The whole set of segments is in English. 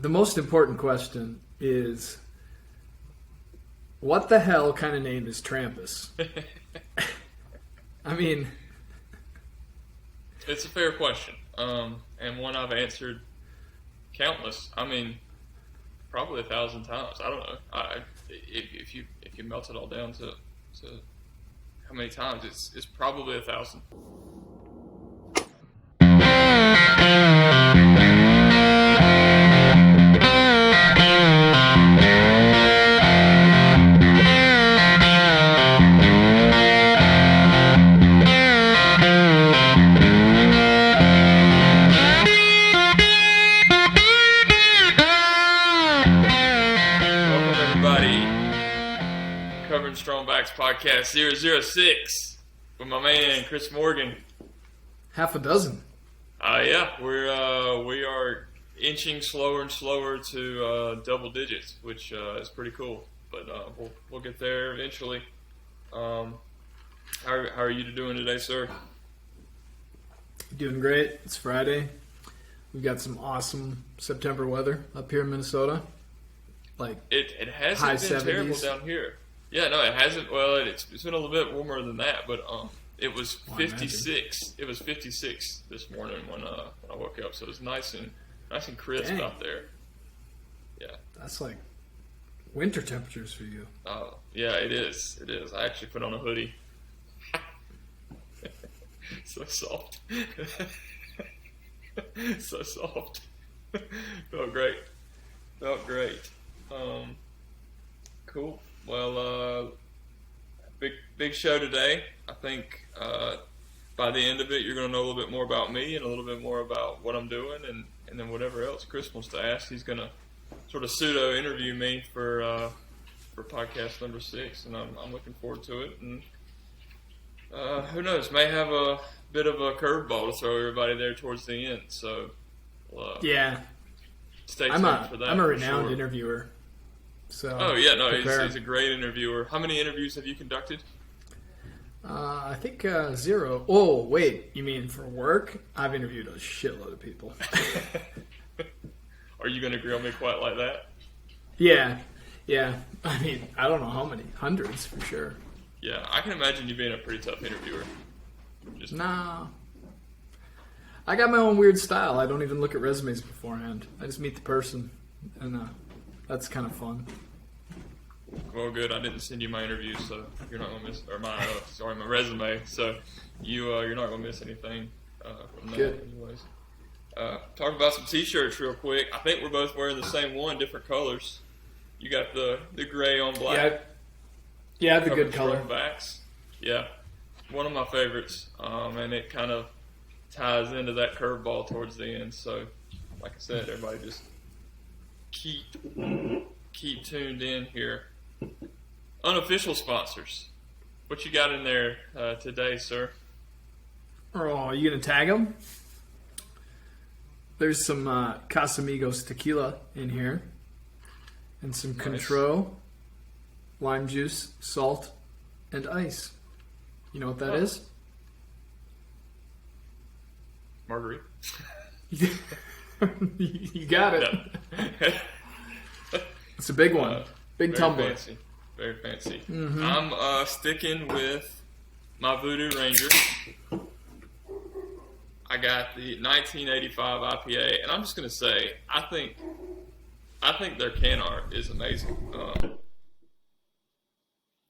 the most important question is, what the hell kind of name is Trampis? I mean, it's a fair question, and one I've answered countless. I mean, probably 1,000 times. I don't know. If you melt it all down to how many times, it's probably 1,000. Strongbacks Podcast 006 with my man Chris Morgan. Half a dozen. Yeah, we are inching slower and slower to double digits, which is pretty cool. But we'll get there eventually. How are you doing today, sir? Doing great. It's Friday. We've got some awesome September weather up here in Minnesota. Like it hasn't high been 70s. Terrible down here. Yeah, no, it hasn't. Well, it's been a little bit warmer than that, but it was 56. It was 56 this morning when I woke up, so it was nice and crisp out there. Yeah, that's like winter temperatures for you. Oh, yeah, it is. It is. I actually put on a hoodie. So soft. So soft. Felt great. Cool. Well, big show today. I think by the end of it, you're going to know a little bit more about me and a little bit more about what I'm doing, and then whatever else Chris wants to ask, he's going to sort of pseudo interview me for podcast number 6, and I'm looking forward to it. And who knows, may have a bit of a curveball to throw everybody there towards the end. So yeah, stay tuned for that. I'm a renowned interviewer. So oh yeah, no, he's a great interviewer. How many interviews have you conducted? I think 0. Oh wait, you mean for work? I've interviewed a shitload of people. Are you going to grill me quite like that? Yeah. I mean, I don't know how many, hundreds for sure. Yeah, I can imagine you being a pretty tough interviewer. Nah. I got my own weird style. I don't even look at resumes beforehand. I just meet the person, and that's kind of fun. Well, good. I didn't send you my interview, so you're not gonna miss, or my resume. So you're not gonna miss anything from that, good. Anyways. Talk about some t-shirts real quick. I think we're both wearing the same one, different colors. You got the gray on black. Yeah, the good color. Backs. Yeah, one of my favorites, and it kind of ties into that curveball towards the end. So, like I said, everybody just keep tuned in here. Unofficial sponsors. What you got in there today, sir? Oh, you gonna tag them? There's some Casamigos tequila in here, and some Contro, lime juice, salt, and ice. You know what that is? Marguerite. You got it. No. It's a big one. Big tumbler. Very fancy. Mm-hmm. I'm sticking with my Voodoo Ranger. I got the 1985 IPA, and I'm just going to say, I think their can art is amazing.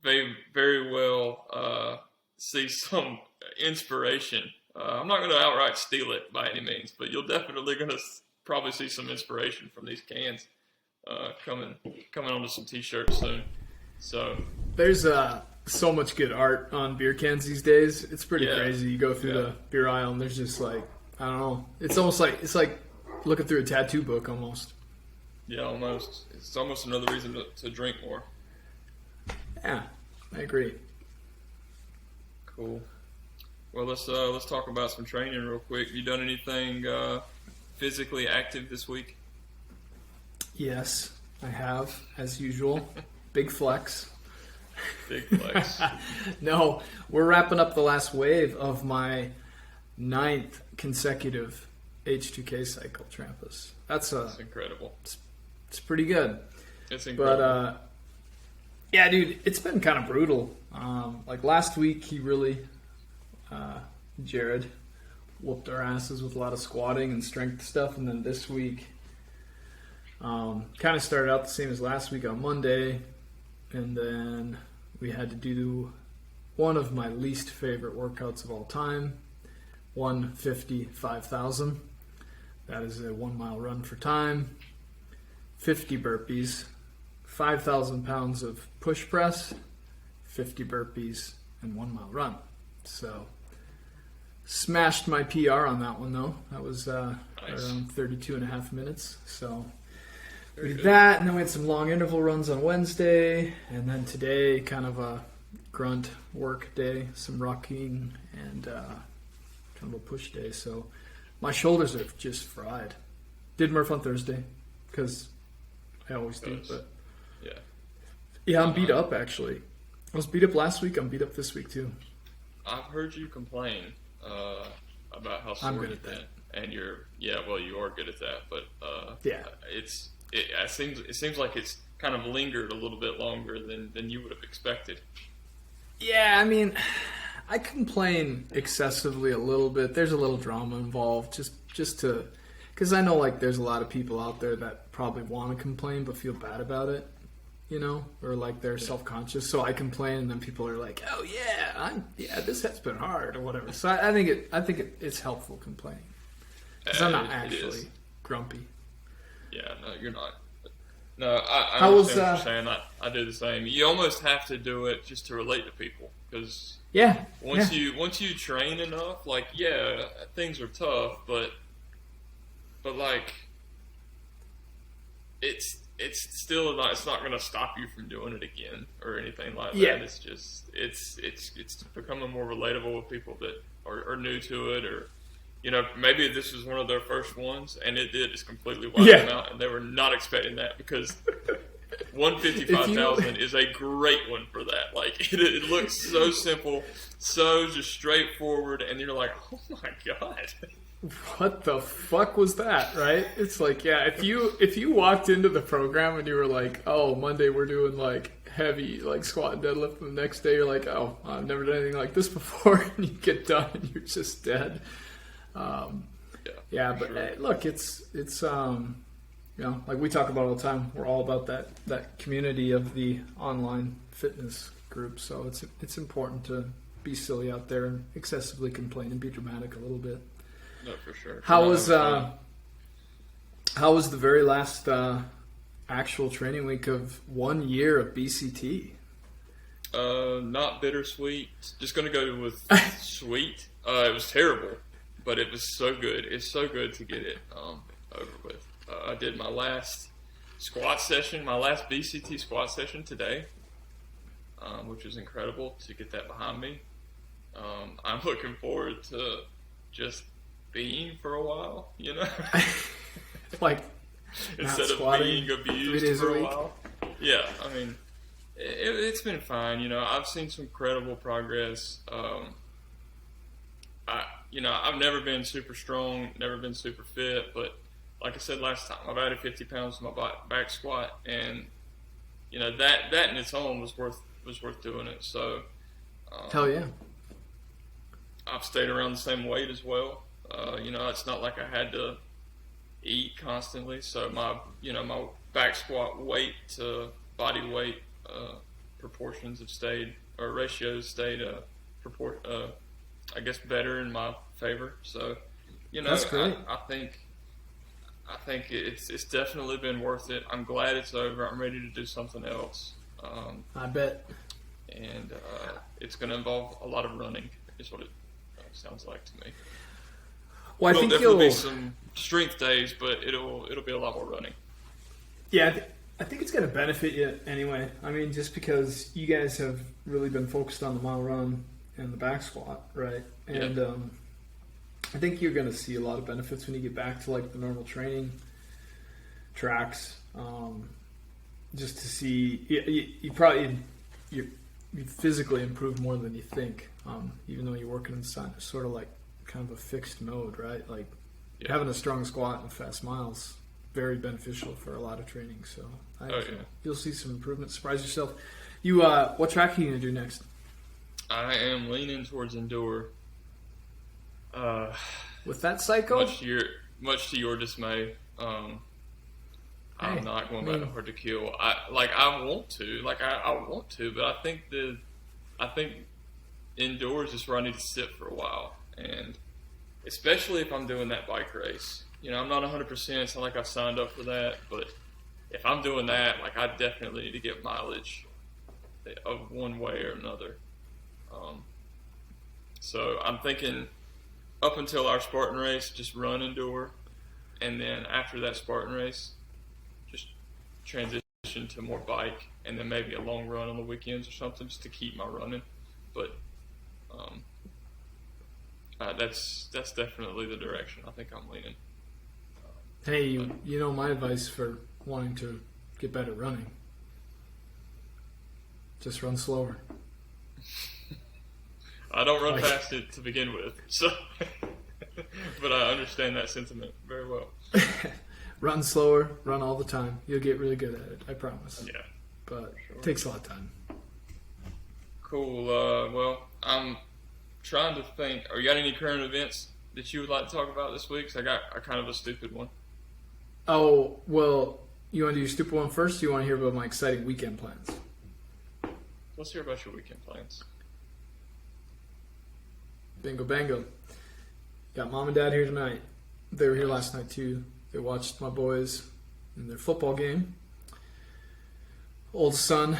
They very well see some inspiration. I'm not going to outright steal it by any means, but you're definitely going to probably see some inspiration from these cans coming onto some t-shirts soon. So there's so much good art on beer cans these days. It's pretty crazy. You go through the beer aisle and there's just like, I don't know. It's like looking through a tattoo book almost. Yeah, almost. It's almost another reason to drink more. Yeah, I agree. Cool. Well, let's talk about some training real quick. You done anything physically active this week? Yes, I have, as usual. Big flex. Big flex. No, we're wrapping up the last wave of my 9th consecutive H2K site called Trampis. That's incredible. It's pretty good. It's incredible. But yeah, dude, it's been kind of brutal. Like last week, he really, Jared, whooped our asses with a lot of squatting and strength stuff, and then this week, kind of started out the same as last week on Monday, and then we had to do one of my least favorite workouts of all time, 150 5,000. That is a 1 mile run for time, 50 burpees, 5,000 pounds of push press, 50 burpees, and 1 mile run. So, smashed my PR on that one though. That was nice. around 32 and a half minutes. So, we did good. that, and then we had some long interval runs on Wednesday, and then today, kind of a grunt work day, some rocking, and kind of a push day. So, my shoulders are just fried. Did Murph on Thursday, because I always do, but yeah, I'm beat up actually. I was beat up last week. I'm beat up this week too. I've heard you complain about how sore I'm good you've at that. been, and you are good at that. But Yeah. it seems like it's kind of lingered a little bit longer than you would have expected. Yeah, I mean, I complain excessively a little bit. There's a little drama involved, just to, because I know like there's a lot of people out there that probably want to complain but feel bad about it, you know, or like they're self-conscious. So I complain, and then people are like, "Oh yeah, this has been hard" or whatever. So I think it's helpful complaining, because I'm not actually grumpy. Yeah, no, you're not. No, I How was, understand what you're saying. I do the same. You almost have to do it just to relate to people, because once you train enough, like things are tough, but like it's still not. It's not going to stop you from doing it again or anything like that. Yeah. It's just it's becoming more relatable with people that are new to it, or maybe this was one of their first ones, and it did just completely wipe them out, and they were not expecting that, because 155,000 is a great one for that. Like it looks so simple, so just straightforward, and you're like, oh my god. What the fuck was that, right? It's like, if you walked into the program and you were like, oh, Monday we're doing like heavy like squat and deadlift, and the next day you're like, oh, I've never done anything like this before, and you get done and you're just dead. But sure. Look, it's like we talk about all the time, we're all about that community of the online fitness group, so it's important to be silly out there and excessively complain and be dramatic a little bit. No, for sure. How was the very last actual training week of 1 year of BCT? Not bittersweet. Just going to go with sweet. It was terrible, but it was so good. It's so good to get it over with. I did my last squat session, my last BCT squat session today, which was incredible to get that behind me. I'm looking forward to just being for a while, like instead of being abused for a while. Yeah, I mean, it's been fine. I've seen some credible progress. I've never been super strong, never been super fit, but like I said last time, I've added 50 pounds to my back squat, and that in its own was worth doing it. So, hell yeah. I've stayed around the same weight as well. It's not like I had to eat constantly. So my back squat weight to body weight proportions have stayed, or ratios stayed, I guess better in my favor. So, that's great. I think it's definitely been worth it. I'm glad it's over. I'm ready to do something else. I bet. And it's going to involve a lot of running, is what it sounds like to me. Well, I think there'll definitely be some strength days, but it'll be a lot more running. Yeah, I think it's going to benefit you anyway. I mean, just because you guys have really been focused on the mile run and the back squat, right? And I think you're going to see a lot of benefits when you get back to like the normal training tracks. Just to see, you physically improve more than you think, even though you're working in sort of like kind of a fixed mode, right? Like having a strong squat and fast miles, very beneficial for a lot of training. So you'll see some improvement. Surprise yourself. You, what track are you going to do next? I am leaning towards Endure. With that cycle? Much to your dismay. I'm not going back to Hard to Kill. I want to, but I think Endure is just where I need to sit for a while, and especially if I'm doing that bike race. I'm not 100%. It's not like I've signed up for that, but if I'm doing that, I definitely need to get mileage of one way or another. So I'm thinking up until our Spartan race, just run Endure, and then after that Spartan race, just transition to more bike, and then maybe a long run on the weekends or something, just to keep my running. But that's definitely the direction I think I'm leaning. Hey, you know my advice for wanting to get better running? Just run slower. I don't run fast to begin with, so but I understand that sentiment very well. Run slower, run all the time. You'll get really good at it, I promise. Yeah. But it takes a lot of time. Cool. Well, I'm trying to think. Are you got any current events that you would like to talk about this week? 'Cause I got a kind of a stupid one. Oh, well, you want to do your stupid one first, or you want to hear about my exciting weekend plans? Let's hear about your weekend plans. Bingo bango. Got mom and dad here tonight. They were here last night too. They watched my boys in their football game. Oldest son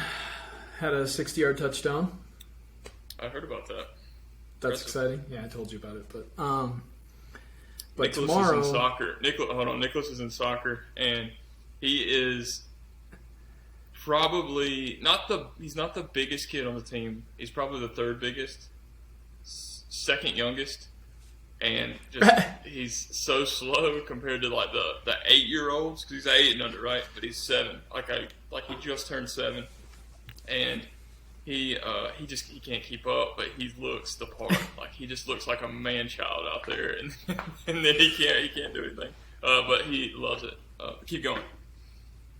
had a 60-yard touchdown. I heard about that. That's exciting. Yeah, I told you about it. But Nicholas tomorrow is in soccer. Nicholas is in soccer, and he is probably he's not the biggest kid on the team. He's probably the third biggest, second youngest, and he's so slow compared to the 8-year-olds, because he's 8 and under, right? But he's 7, he just turned 7, and he can't keep up, but he looks the part. He just looks like a man child out there, and and then he can't do anything. But he loves it. Keep going.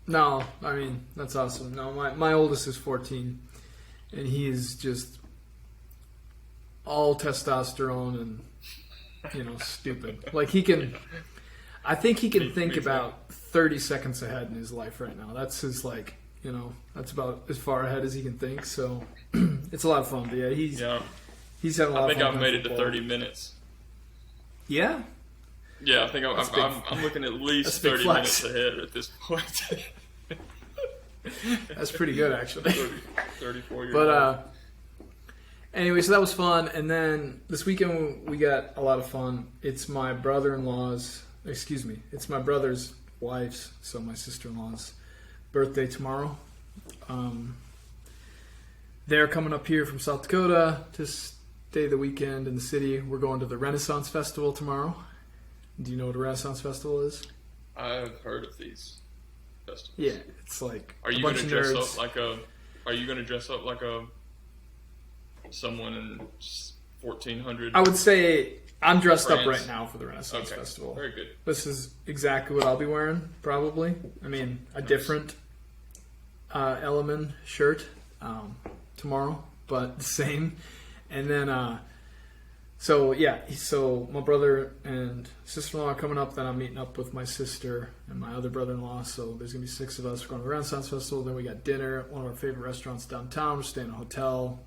No, I mean, that's awesome. No, my oldest is 14, and he is just all testosterone and, stupid. I think he can think about 30 seconds ahead in his life right now. That's his, that's about as far ahead as he can think. So it's a lot of fun. But yeah, he's having a lot of fun. I think I've made it to 30 minutes. Yeah? Yeah, I think I'm looking at least 30 minutes ahead at this point. That's pretty good, actually. 34 years old. Anyway, so that was fun. And then this weekend we got a lot of fun. It's my brother's wife's, so my sister-in-law's birthday tomorrow. They're coming up here from South Dakota to stay the weekend in the city. We're going to the Renaissance Festival tomorrow. Do you know what a Renaissance Festival is? I've heard of these festivals. Yeah, it's like Are you going to dress up like someone in 1400? I would say I'm dressed up right now for the Renaissance Festival. Very good. This is exactly what I'll be wearing, probably. I mean, a different ELEMEN shirt tomorrow, but the same. And then, so my brother and sister-in-law are coming up. Then I'm meeting up with my sister and my other brother-in-law. So there's going to be 6 of us. We're going to the Renaissance Festival. Then we got dinner at one of our favorite restaurants downtown. We're staying in a hotel.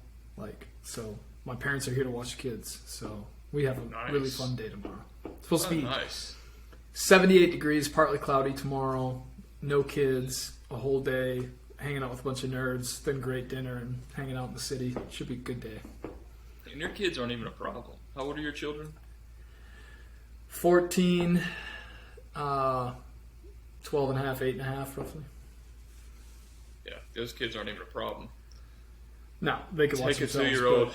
So my parents are here to watch kids. So we have a really fun day tomorrow. It's supposed to be 78 degrees, partly cloudy tomorrow. No kids, a whole day, hanging out with a bunch of nerds, then great dinner and hanging out in the city. Should be a good day. And your kids aren't even a problem. How old are your children? 14, 12 and a half, 8 and a half, roughly. Yeah, those kids aren't even a problem. No, they can watch themselves.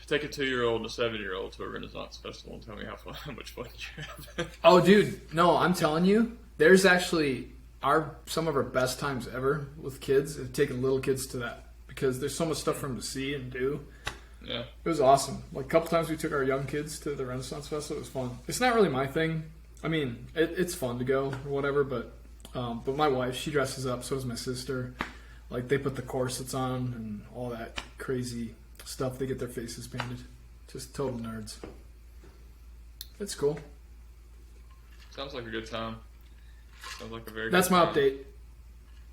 Take a 2-year-old and a 7-year-old to a Renaissance Festival and tell me how much fun you have. Oh, dude, no, I'm telling you, there's actually some of our best times ever with kids is taking little kids to that, because there's so much stuff for them to see and do. Yeah, it was awesome. A couple times we took our young kids to the Renaissance Festival. It was fun. It's not really my thing. I mean, it's fun to go or whatever, but my wife, she dresses up. So does my sister. Like, they put the corsets on and all that crazy stuff. They get their faces painted. Just total nerds. It's cool. Sounds like a good time. Sounds like a very That's good my time. update.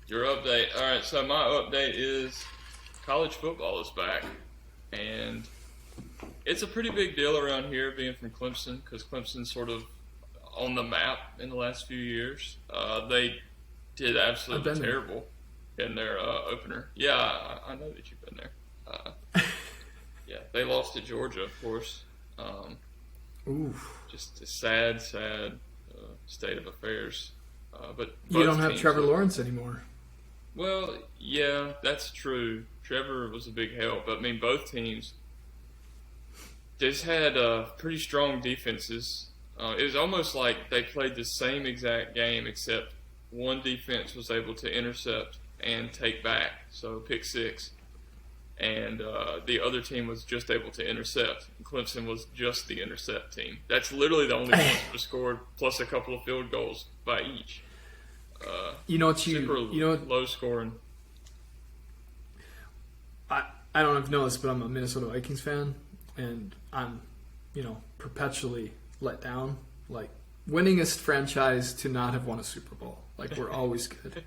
Your update. All right, so my update is college football is back. And it's a pretty big deal around here being from Clemson because Clemson's sort of on the map in the last few years. They did absolutely terrible in their opener. Yeah, I know that you've been there. Yeah, they lost to Georgia, of course. Oof. Just a sad state of affairs. But you don't have Trevor Lawrence anymore. Well, yeah, that's true. Trevor was a big help. But, I mean, both teams just had pretty strong defenses. It was almost like they played the same exact game, except one defense was able to intercept and take back, so pick six. And the other team was just able to intercept. Clemson was just the intercept team. That's literally the only points that were scored, plus a couple of field goals by each. Super low scoring. I don't know if you know this, but I'm a Minnesota Vikings fan, and I'm, perpetually let down. Like, winningest franchise to not have won a Super Bowl. Like, we're always good.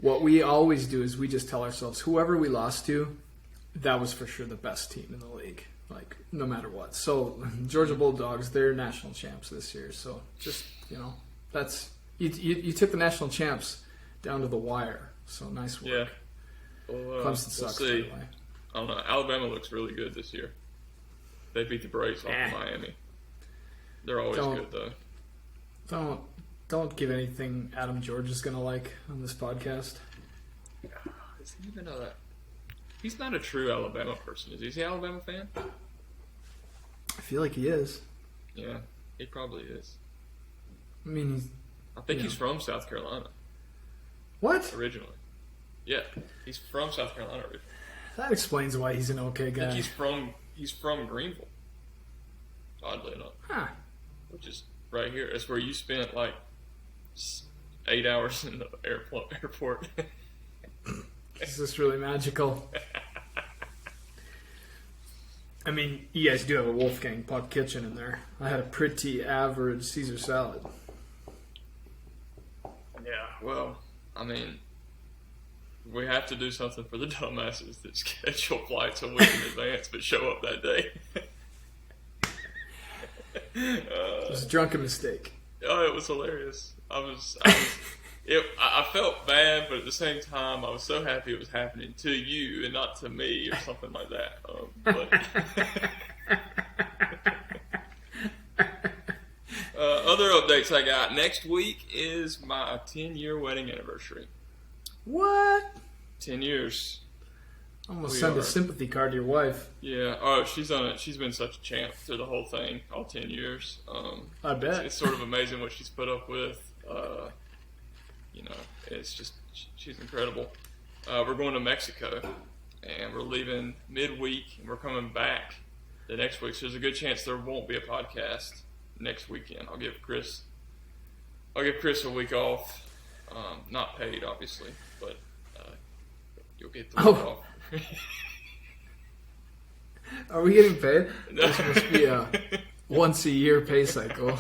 What we always do is we just tell ourselves, whoever we lost to, that was for sure the best team in the league. Like, no matter what. So, Georgia Bulldogs, they're national champs this year. So, just, that's... You took the national champs down to the wire. So, nice work. Yeah. Well, Clemson sucks, by the way. I don't know. Alabama looks really good this year. They beat the brakes off of Miami. They're always good, though. Don't give anything Adam George is going to like on this podcast. Is he even he's not a true Alabama person, is he? Is he an Alabama fan? I feel like he is. Yeah, he probably is. I mean, I think he's from South Carolina. What? Originally. Yeah, he's from South Carolina originally. That explains why he's an okay guy. I think he's from Greenville. Oddly enough. Huh. Which is right here. It's where you spent like 8 hours in the airport. Is this really magical? I mean, you guys do have a Wolfgang Puck kitchen in there. I had a pretty average Caesar salad. Yeah, well, I mean, we have to do something for the dumbasses that schedule flights a week in advance but show up that day. It was a drunken mistake. Oh, it was hilarious. I felt bad, but at the same time, I was so happy it was happening to you and not to me or something like that. Other updates I got. Next week is my 10-year wedding anniversary. What? 10 years. I'm going to send a sympathy card to your wife. Yeah. Oh, she's on it. She's been such a champ through the whole thing, all 10 years. I bet. It's sort of amazing what she's put up with. It's just, she's incredible. We're going to Mexico, and we're leaving midweek, and we're coming back the next week. So there's a good chance there won't be a podcast next weekend. I'll give Chris a week off, not paid, obviously, but you'll get the week off. Are we getting paid? This must be a once a year pay cycle.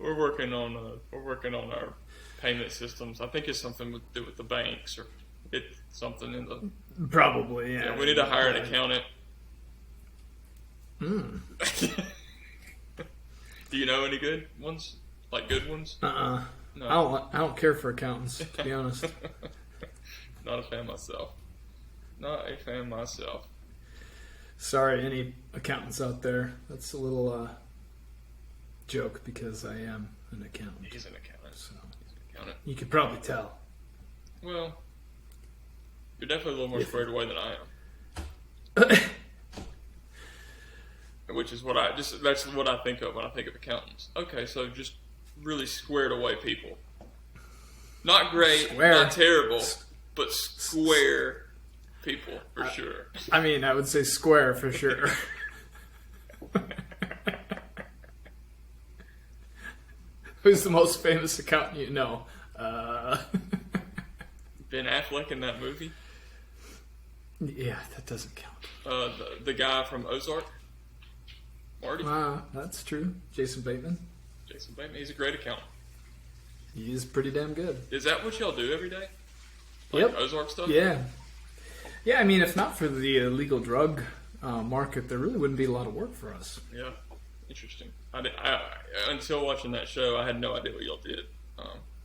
We're working on our payment systems. I think it's something to do with the banks, or it's something in the probably. Yeah, we need to hire an accountant. Hmm. Do you know any good ones? Like good ones? No. I don't care for accountants, to be honest. Not a fan myself. Sorry, any accountants out there. That's a little joke because I am an accountant. He's an accountant. So He's an accountant. You could probably tell. Well, you're definitely a little more squared away than I am. Which is that's what I think of when I think of accountants. Okay, so just really squared away people. Not great, not terrible, but square people for sure. I mean, I would say square for sure. Who's the most famous accountant you know? Ben Affleck in that movie. Yeah, that doesn't count. The guy from Ozark. Marty. That's true. Jason Bateman. Jason Bateman. He's a great accountant. He is pretty damn good. Is that what y'all do every day? Like Yep. Ozark stuff? Yeah. Yeah, I mean, if not for the illegal drug market, there really wouldn't be a lot of work for us. Yeah. Interesting. Until watching that show, I had no idea what y'all did.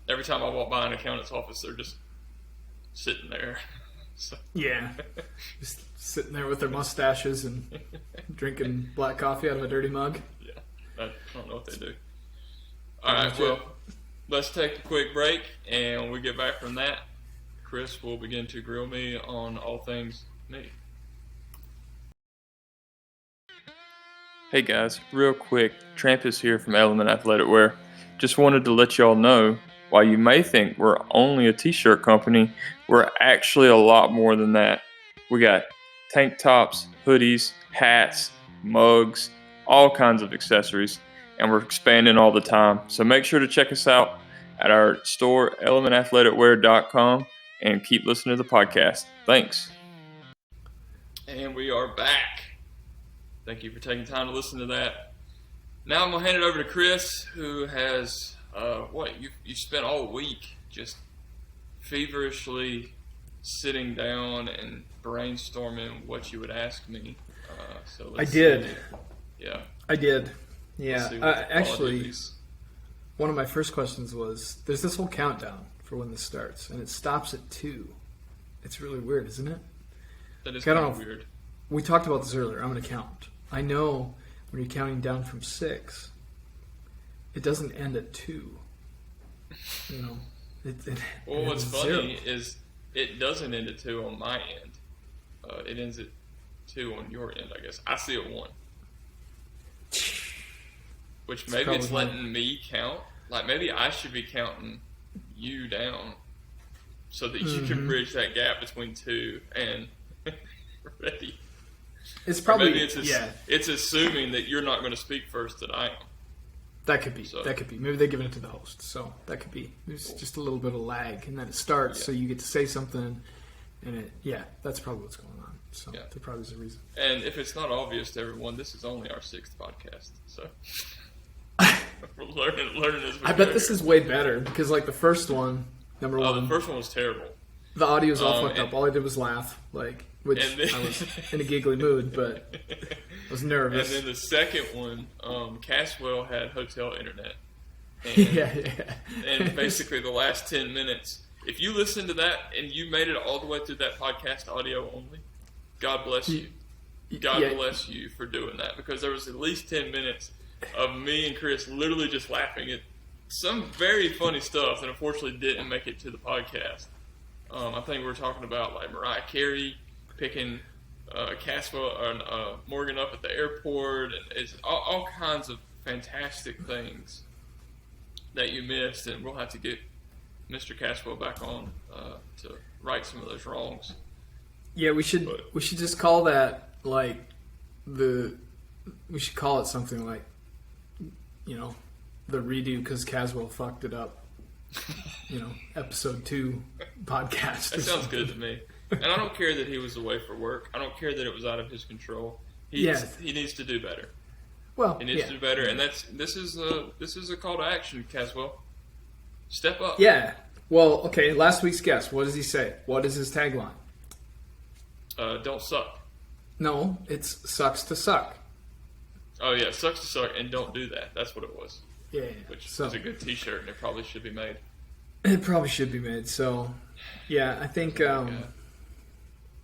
Every time I walk by an accountant's office, they're just sitting there. So. Yeah. Just sitting there with their mustaches and drinking black coffee out of a dirty mug. Yeah. I don't know what they do. All right, well, let's take a quick break, and when we get back from that, Chris will begin to grill me on all things me. Hey guys, real quick, Trampis here from ELEMEN Athletic Wear. Just wanted to let y'all know, while you may think we're only a t-shirt company, we're actually a lot more than that. We got tank tops, hoodies, hats, mugs, all kinds of accessories, and we're expanding all the time. So make sure to check us out at our store, elemenathleticwear.com, and keep listening to the podcast. Thanks. And we are back. Thank you for taking time to listen to that. Now I'm going to hand it over to Chris, who has, you spent all week just feverishly sitting down and brainstorming what you would ask me. I did. Yeah. I did. Yeah. Actually, see. one of my first questions was, there's this whole countdown for when this starts, and it stops at 2. It's really weird, isn't it? That is I kind don't of know. weird. We talked about this earlier. I'm going to count. I know when you're counting down from 6, it doesn't end at 2. You know, Well, what's funny 0. is it doesn't end at 2 on my end. It ends at 2 on your end, I guess. I see it 1. Which maybe it's letting me count. Like, maybe I should be counting you down so that you can bridge that gap between 2 and ready. It's probably, maybe it's assuming that you're not going to speak first that I am. That could be. So. That could be. Maybe they're giving it to the host. So that could be. There's just a little bit of lag, and then it starts, so you get to say something, and that's probably what's going on. So there probably is a reason. And if it's not obvious to everyone, this is only our 6th podcast. So we're learning as we I bet this is way better because, like, the first one, number one. The first one was terrible. The audio was all fucked up. All I did was laugh, which then, I was in a giggly mood, but I was nervous. And then the second one, Caswell had hotel internet. And, yeah. And basically the last 10 minutes, if you listen to that and you made it all the way through that podcast audio only, God bless you. God bless you for doing that, because there was at least 10 minutes of me and Chris literally just laughing at some very funny stuff that unfortunately didn't make it to the podcast. I think we were talking about, like, Mariah Carey picking Caswell or Morgan up at the airport, and it's all kinds of fantastic things that you missed, and we'll have to get Mr. Caswell back on to right some of those wrongs. Yeah, we should just call that, like, we should call it something like, you know, the redo because Caswell fucked it up. You know, episode 2 podcast. That sounds good to me. And I don't care that he was away for work. I don't care that it was out of his control. He needs to do better. Well, he needs to do better, and this is a call to action, Caswell. Step up. Yeah. Well, okay. Last week's guest. What does he say? What is his tagline? Don't suck. No, it's sucks to suck. Oh yeah, sucks to suck, and don't do that. That's what it was. Yeah. Which is a good T-shirt, and it probably should be made. It probably should be made. So, yeah, I think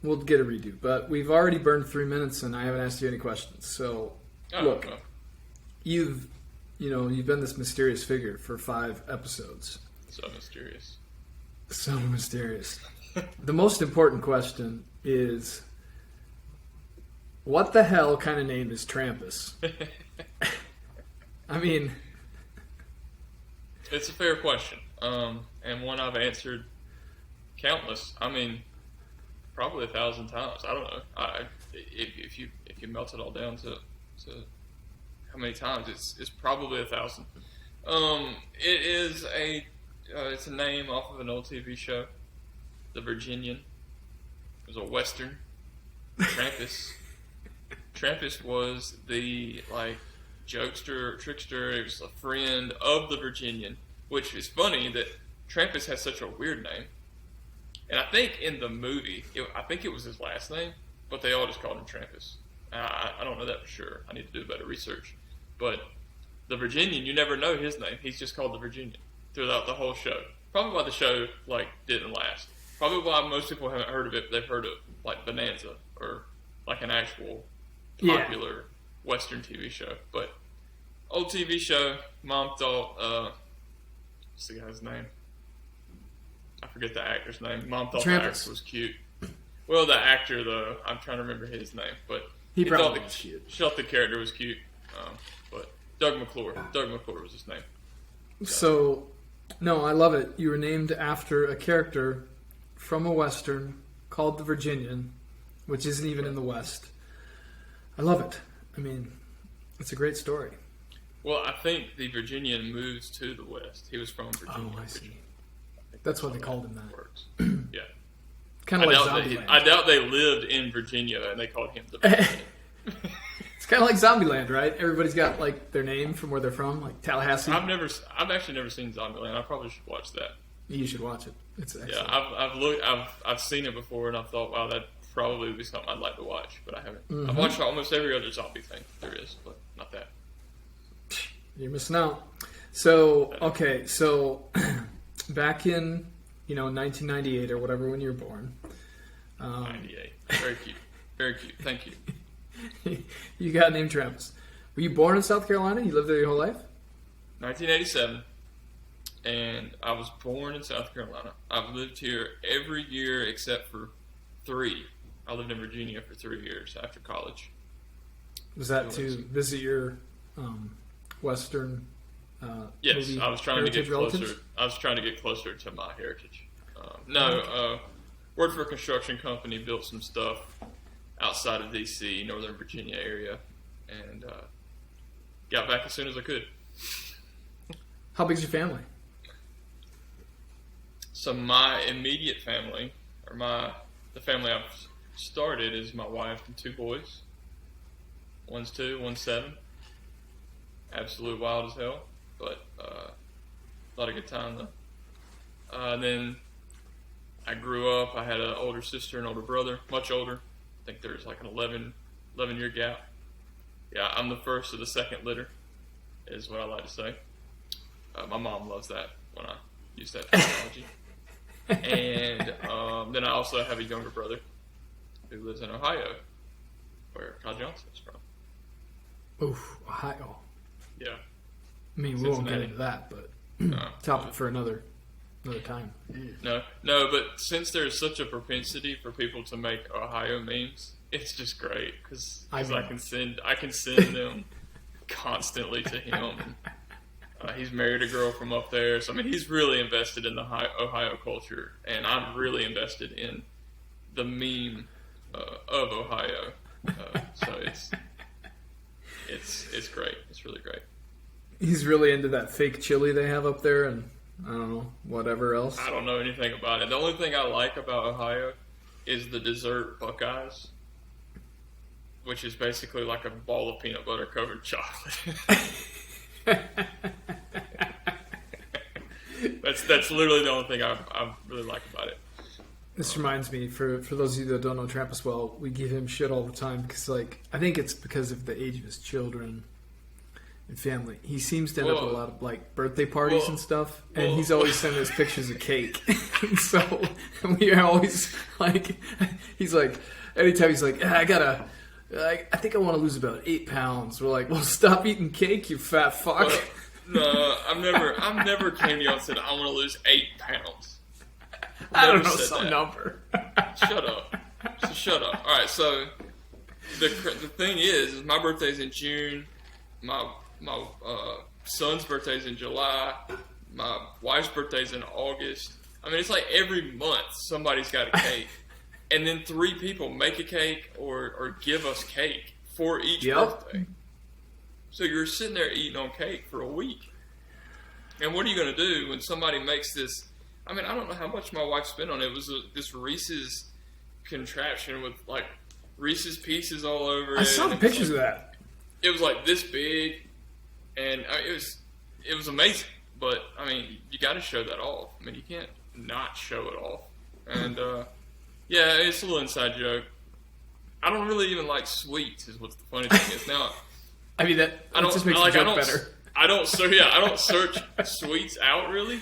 we'll get a redo. But we've already burned 3 minutes, and I haven't asked you any questions. So, look, you've been this mysterious figure for 5 episodes. So mysterious. So mysterious. The most important question is, what the hell kind of name is Trampis? I mean, it's a fair question, and one I've answered countless. I mean, probably 1,000 times. I don't know. If you melt it all down to how many times, it's probably 1,000. It is it's a name off of an old TV show, The Virginian. It was a Western. Trampis. Trampis was the, like, jokester, trickster. He was a friend of the Virginian, which is funny that Trampis has such a weird name. And I think in the movie, I think it was his last name, but they all just called him Trampis. I don't know that for sure. I need to do better research. But the Virginian, you never know his name. He's just called the Virginian throughout the whole show. Probably why the show, like, didn't last. Probably why most people haven't heard of it. They've heard of, like, Bonanza or, like, an actual popular Western TV show. But old TV show, Mom thought, what's the guy's name? I forget the actor's name. Mom thought Trampis. the actor was cute. Well, the actor, though, I'm trying to remember his name, but He thought probably was cute. she thought the character was cute. But Doug McClure. Doug McClure was his name. So, no, I love it. You were named after a character from a Western called the Virginian, which isn't even in the West. I love it. I mean, it's a great story. Well, I think the Virginian moves to the West. He was from Virginia. Oh, I see. originally. I think That's why they how called him that. Works. Yeah. Kind of like Zombieland. I doubt they lived in Virginia and they called him the Virginian. It's kind of like Zombieland, right? Everybody's got like their name from where they're from, like Tallahassee. I've actually never seen Zombieland. I probably should watch that. You should watch it. It's excellent. Yeah, I've seen it before and I thought, wow, that probably would be something I'd like to watch, but I haven't. Mm-hmm. I've watched almost every other zombie thing there is, but not that. You're missing out. So, okay, so back in 1998 or whatever when you were born, 98. Very cute. Very cute. Thank you. you got named Trampis. Were you born in South Carolina? You lived there your whole life? 1987, and I was born in South Carolina. I've lived here every year except for 3. I lived in Virginia for 3 years after college. Was that to visit your Western? Yes, movie I was trying to get heritage closer. relatives? I was trying to get closer to my heritage. Worked for a construction company, built some stuff outside of D.C., Northern Virginia area, and got back as soon as I could. How big's your family? So my immediate family, or the family I've started, is my wife and 2 boys. One's 2, one's 7. Absolute wild as hell, but a lot of good time though. And then I grew up. I had an older sister and older brother, much older. I think there's like an 11-year gap. Yeah, I'm the first of the second litter, is what I like to say. My mom loves that when I use that terminology. And then I also have a younger brother who lives in Ohio, where Kyle Johnson is from. Oof, Ohio. Yeah. I mean, we won't get Cincinnati. into that, but No, topic for another time. no, but since there's such a propensity for people to make Ohio memes, it's just great because I can send them constantly to him. He's married a girl from up there, so I mean he's really invested in the Ohio culture, and I'm really invested in the meme of Ohio. So it's great. It's really great. He's really into that fake chili they have up there, and I don't know, whatever else. I don't know anything about it. The only thing I like about Ohio is the dessert Buckeyes, which is basically like a ball of peanut butter covered chocolate. That's literally the only thing I really like about it. This reminds me, for those of you that don't know Trampis well, we give him shit all the time because, I think it's because of the age of his children and family. He seems to end up at a lot of, birthday parties and stuff, and he's always sending us pictures of cake. So we are always, he's like, anytime he's like, I think I want to lose about 8 pounds. We're like, well, stop eating cake, you fat fuck. Well, no, I've never came to you and said I want to lose 8 pounds. I don't know some number. Shut up. So shut up. All right. So the thing is my birthday's in June. My son's birthday's in July. My wife's birthday's in August. I mean, it's like every month somebody's got a cake, and then 3 people make a cake or give us cake for each birthday. So you're sitting there eating on cake for a week. And what are you going to do when somebody makes this? I mean, I don't know how much my wife spent on it. It was this Reese's contraption with like Reese's Pieces all over it. I saw the pictures of that. It was like this big, and it was amazing. But I mean, you got to show that off. I mean, you can't not show it off. And yeah, it's a little inside joke. I don't really even like sweets. Is what's the funny thing is now. I mean that just makes the joke better. I don't search sweets out really.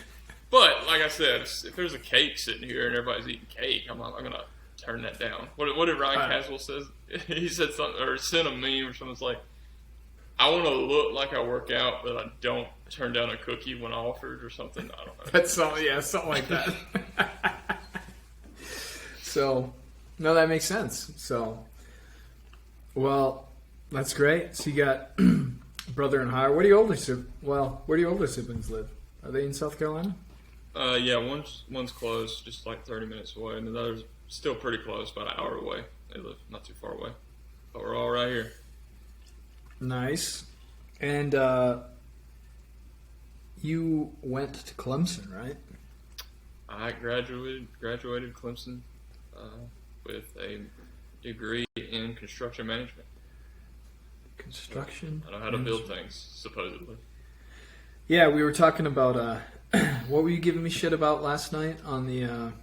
But like I said, if there's a cake sitting here and everybody's eating cake, I'm gonna turn that down. What did Ryan Caswell says? He said something or sent a meme or something. It's like, I want to look like I work out, but I don't turn down a cookie when offered or something. I don't know. That's something like that. So, no, that makes sense. So, well, that's great. So you got brother and higher. Where do your older siblings live? Are they in South Carolina? Yeah, one's close, just like 30 minutes away, and the other's still pretty close, about an hour away. They live not too far away, but we're all right here. Nice. And you went to Clemson, right? I graduated Clemson with a degree in construction management. Construction. I know how to build things, supposedly. Yeah, we were talking about what were you giving me shit about last night on the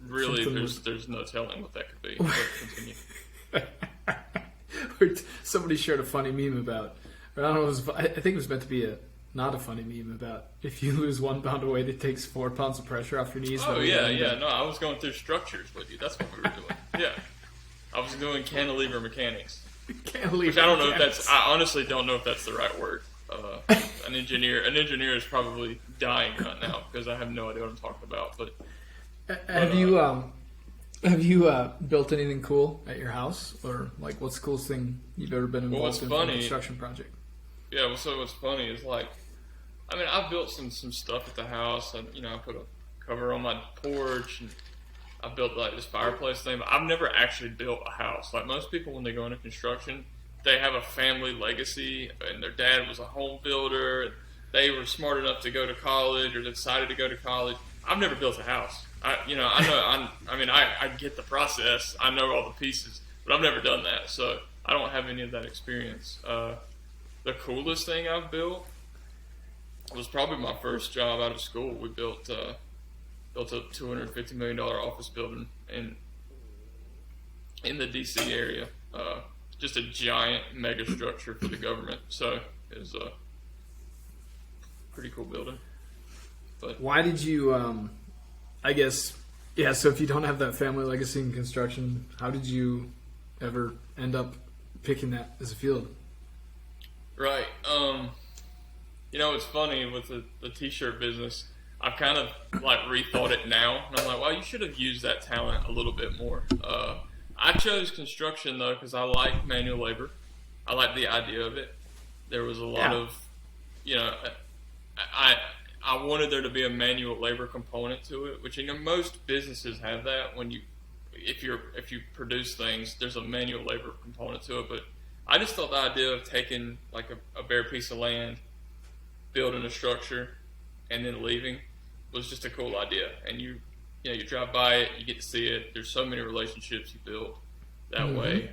really there's no telling what that could be. Continue. Somebody shared a funny meme about, or I don't know, I think it was meant to be not a funny meme about if you lose 1 pound of weight, it takes 4 pounds of pressure off your knees. Oh yeah. No, I was going through structures with you. That's what we were doing. Yeah, I was doing cantilever mechanics. Which I don't know if that's. I honestly don't know if that's the right word. An engineer is probably dying right now because I have no idea what I'm talking about. But have you built anything cool at your house, or like what's the coolest thing you've ever been involved in a construction project? Yeah, well, so what's funny is like, I mean, I've built some stuff at the house, and I put a cover on my porch, and I built like this fireplace thing. But I've never actually built a house. Like most people, when they go into construction, they have a family legacy, and their dad was a home builder, and they were smart enough to go to college or decided to go to college. I've never built a house. I get the process. I know all the pieces, but I've never done that, so I don't have any of that experience. The coolest thing I've built was probably my first job out of school. We built a $250 million office building in the DC area. Just a giant mega structure for the government. So it was a pretty cool building. But why did you? I guess yeah. So if you don't have that family legacy in construction, how did you ever end up picking that as a field? Right. It's funny with the t-shirt business. I've kind of like rethought it now, and I'm like, well, you should have used that talent a little bit more. I chose construction though because I like manual labor. I like the idea of it. There was a lot of, I wanted there to be a manual labor component to it, which most businesses have that. If you produce things, there's a manual labor component to it. But I just thought the idea of taking like a bare piece of land, building a structure, and then leaving was just a cool idea. And you drive by it, you get to see it. There's so many relationships you build that way.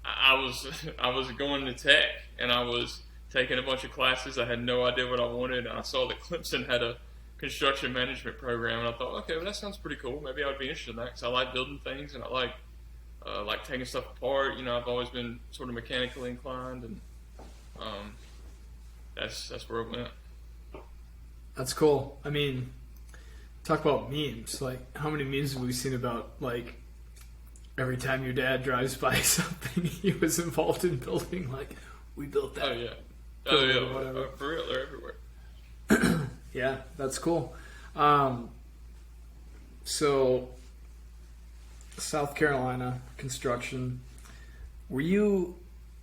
I was going to tech, and I was taking a bunch of classes. I had no idea what I wanted, and I saw that Clemson had a construction management program, and I thought, okay, well, that sounds pretty cool. Maybe I would be interested in that because I like building things, and I like taking stuff apart. I've always been sort of mechanically inclined, and that's where it went. That's cool. I mean, talk about memes. Like, how many memes have we seen about, like, every time your dad drives by something he was involved in building, like, we built that. Oh, yeah. Whatever. For real, they're everywhere. Yeah, that's cool. So, South Carolina, construction. Were you,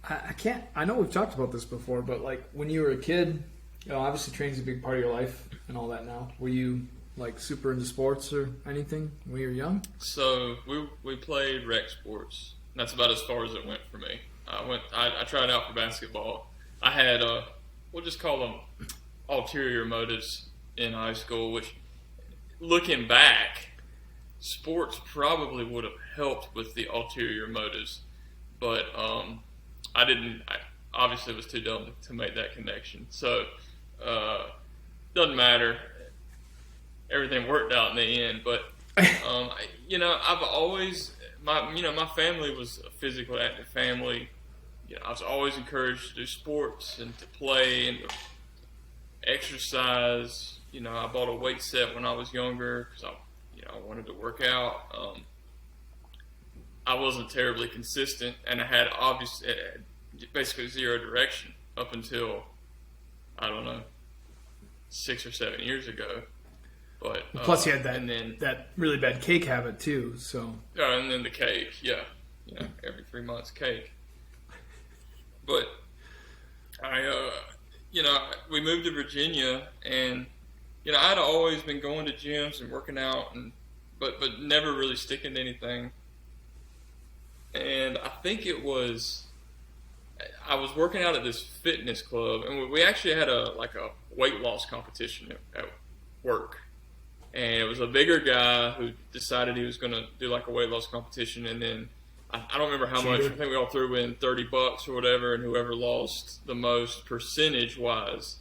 I know we've talked about this before, but, like, when you were a kid, obviously training's a big part of your life and all that now. Were you like super into sports or anything when you were young? So we played rec sports. That's about as far as it went for me. I tried out for basketball. I had we'll just call them ulterior motives in high school, which, looking back, sports probably would have helped with the ulterior motives, but I didn't. I obviously was too dumb to make that connection. So doesn't matter. Everything worked out in the end, but I've always my family was a physically active family. I was always encouraged to do sports and to play and to exercise. I bought a weight set when I was younger because I wanted to work out. I wasn't terribly consistent, and I had basically zero direction up until, I don't know, 6 or 7 years ago. But plus you had that really bad cake habit too. So and then the cake, every 3 months cake. But we moved to Virginia, and I'd always been going to gyms and working out, but never really sticking to anything. And I think I was working out at this fitness club, and we actually had a weight loss competition at work. And it was a bigger guy who decided he was going to do a weight loss competition, and then I don't remember how much. I think we all threw in $30 or whatever, and whoever lost the most percentage-wise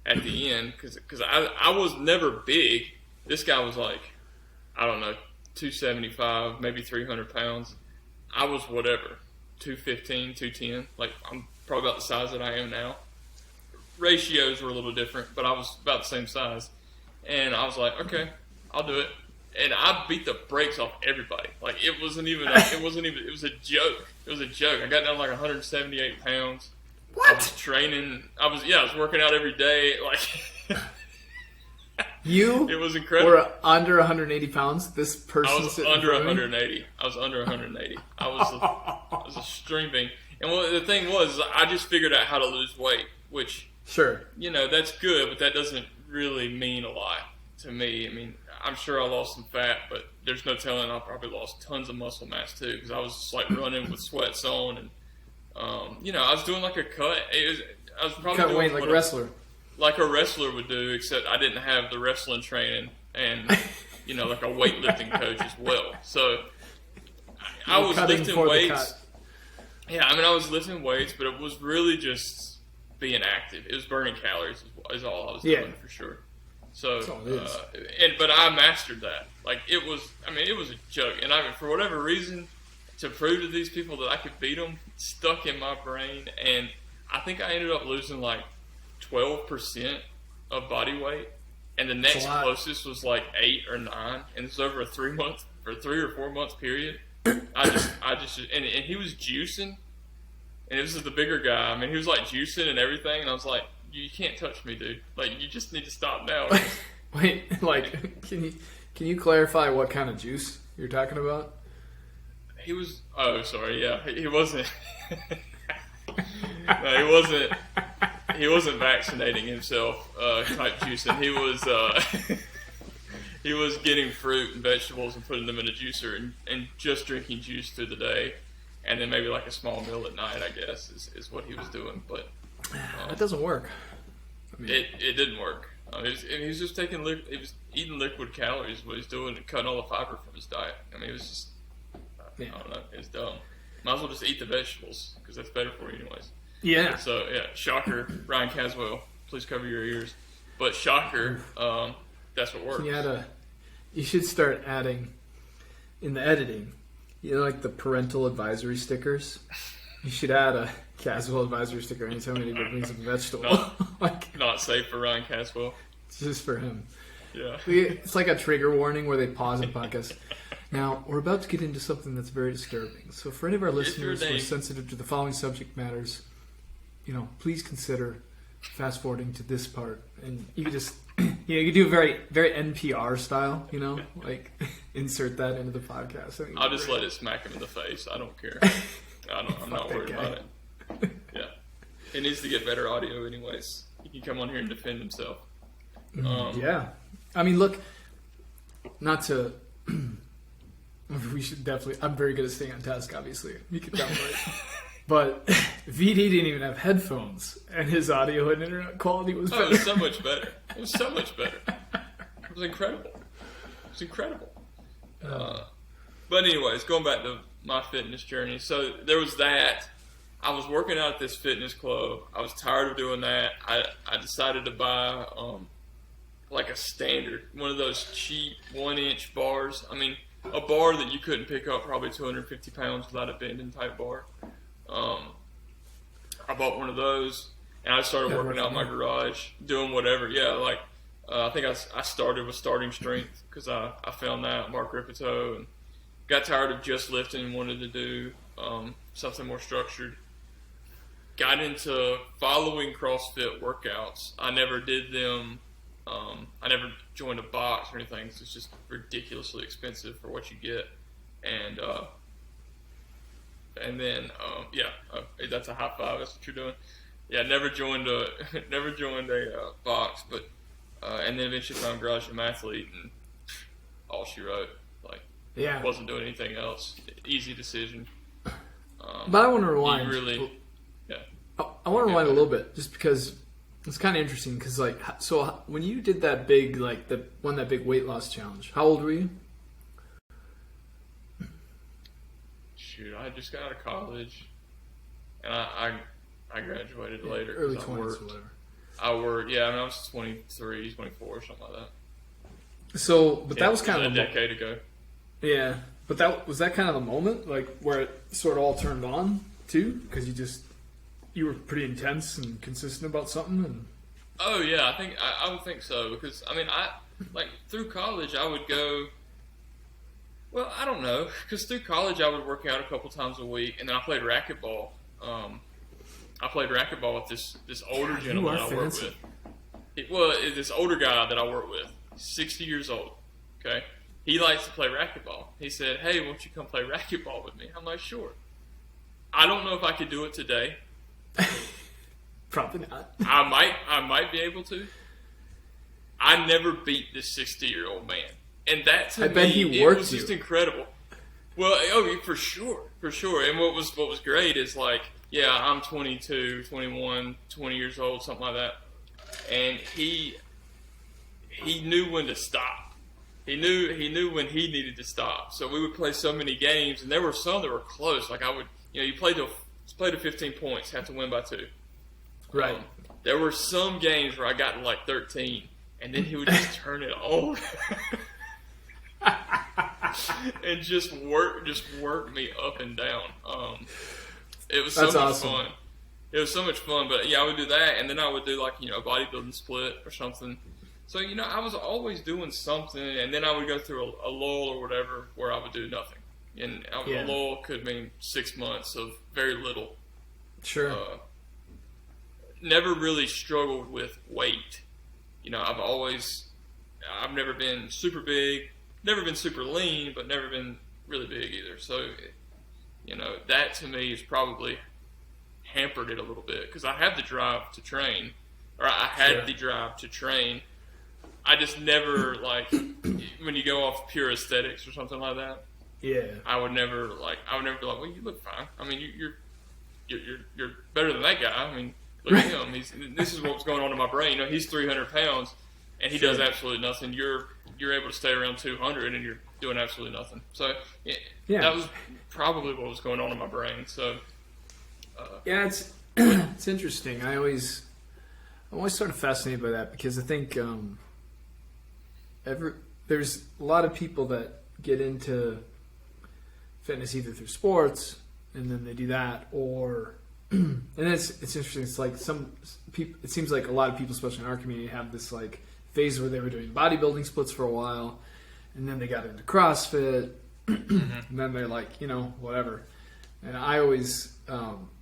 at the end, because I was never big. This guy was I don't know, 275, maybe 300 pounds. I was whatever, 215, 210. I'm probably about the size that I am now. Ratios were a little different, but I was about the same size. And I was like, okay, I'll do it. And I beat the brakes off everybody. It was a joke. It was a joke. I got down to 178 pounds. What? I was training. I was working out every day. You it was incredible. were under 180 pounds? This person I was under 180. I was under 180. I was a string bean. And the thing was, I just figured out how to lose weight, which, sure, that's good, but that doesn't really mean a lot to me. I mean, I'm sure I lost some fat, but there's no telling. I probably lost tons of muscle mass too, because I was just running with sweats on, and I was doing a cut. I was probably cut doing weight like a wrestler. Like a wrestler would do, except I didn't have the wrestling training and, a weightlifting coach as well. So I was lifting weights. Yeah, I was lifting weights, but it was really just being active. It was burning calories is all I was doing for sure. So, but I mastered that. It was a joke. And for whatever reason, to prove to these people that I could beat them, stuck in my brain. And I think I ended up losing 12% of body weight, and the next closest was 8 or 9, and this was over a 3 or 4 month period. I just and he was juicing, and this is the bigger guy. He was juicing and everything, and I was like, you can't touch me, dude. You just need to stop now. Wait, can you clarify what kind of juice you're talking about? He was. Oh, sorry. Yeah, he wasn't. No, he wasn't. He wasn't vaccinating himself type juicing. He was getting fruit and vegetables and putting them in a juicer and just drinking juice through the day, and then maybe a small meal at night, I guess, is what he was doing. But that doesn't work. It didn't work. He was just taking he was eating liquid calories, what he's doing, and cutting all the fiber from his diet. It was just I don't know. It's dumb. Might as well just eat the vegetables, because that's better for you anyways. Yeah. So, shocker, Ryan Caswell, please cover your ears. But shocker, that's what works. You should start adding, in the editing, the parental advisory stickers. You should add a Caswell advisory sticker anytime anybody brings up a vegetable. Not safe for Ryan Caswell. It's just for him. Yeah. It's like a trigger warning where they pause the podcast. Now, we're about to get into something that's very disturbing. So for any of our listeners who are sensitive to the following subject matters, please consider fast forwarding to this part. And you could just, you could do a very, very NPR style, insert that into the podcast. I'll just let it smack him in the face. I don't care. I'm not worried about it. Yeah. He needs to get better audio anyways. He can come on here and defend himself. Yeah. Look, not to... We should definitely... I'm very good at staying on task, obviously. You can tell, right? But VD didn't even have headphones, and his audio and internet quality was better. Oh, it was so much better. It was so much better. It was incredible. It was incredible. But anyways, going back to my fitness journey. So there was that. I was working out at this fitness club. I was tired of doing that. I decided to buy like a standard, one of those cheap 1-inch bars. I mean, a bar that you couldn't pick up probably 250 pounds without a bending type bar. I bought one of those, and I started working out in my garage, doing whatever. Yeah, like I think I started with starting strength because I found that Mark Ripito, and got tired of just lifting and wanted to do something more structured. Got into following CrossFit workouts. I never did them. I never joined a box or anything. So it's just ridiculously expensive for what you get, and then that's a high five. That's what you're doing. Yeah, never joined a box, but and then eventually found Garage Gym Athlete, and all she wrote. Like, wasn't doing anything else. Easy decision. But I want to rewind. I want to rewind a little bit, just because it's kind of interesting. Because so when you did that big that big weight loss challenge, how old were you? Shoot, I just got out of college, and I graduated later. Early 20s or whatever. I worked. Yeah, I mean, I was 23, 24, something like that. So, but that was kind of a decade ago. Yeah, but that was kind of the moment, like where it sort of all turned on too, because you were pretty intense and consistent about something. And oh yeah, I would think so, because I mean through college I would go. Well, I don't know, because through college I would work out a couple times a week, and then I played racquetball. I played racquetball with this older gentleman I work with. This older guy that I work with, 60 years old. Okay, he likes to play racquetball. He said, "Hey, won't you come play racquetball with me?" I'm like, "Sure." I don't know if I could do it today. Probably not. I might be able to. I never beat this 60-year-old man. And that to me, it was just incredible. Well, for sure. And what was great is I'm 22, 21, 20 years old, something like that. And he knew when to stop. He knew when he needed to stop. So we would play so many games, and there were some that were close. Like you play to 15 points, have to win by 2. Right. There were some games where I got to 13, and then he would just turn it on. And just work me up and down. It was so much fun. It was so much fun. But yeah, I would do that, and then I would do a bodybuilding split or something. So I was always doing something, and then I would go through a lull or whatever where I would do nothing. And a lull could mean 6 months of very little. Sure. Never really struggled with weight. I've never been super big. Never been super lean, but never been really big either. So, that to me has probably hampered it a little bit, because I have the drive to train, or I had the drive to train. I just never when you go off pure aesthetics or something like that. Yeah. I would never be like, well, you look fine. I mean, you're better than that guy. I mean, look at him. This is what's going on in my brain. He's 300 pounds. And he does absolutely nothing. You're able to stay around 200, and you're doing absolutely nothing. So that was probably what was going on in my brain. So it's interesting. I'm always sort of fascinated by that, because I think there's a lot of people that get into fitness either through sports, and then they do that, or and it's interesting. It's like some people. It seems like a lot of people, especially in our community, have this phase where they were doing bodybuilding splits for a while, and then they got into CrossFit, and then they're whatever. And I always,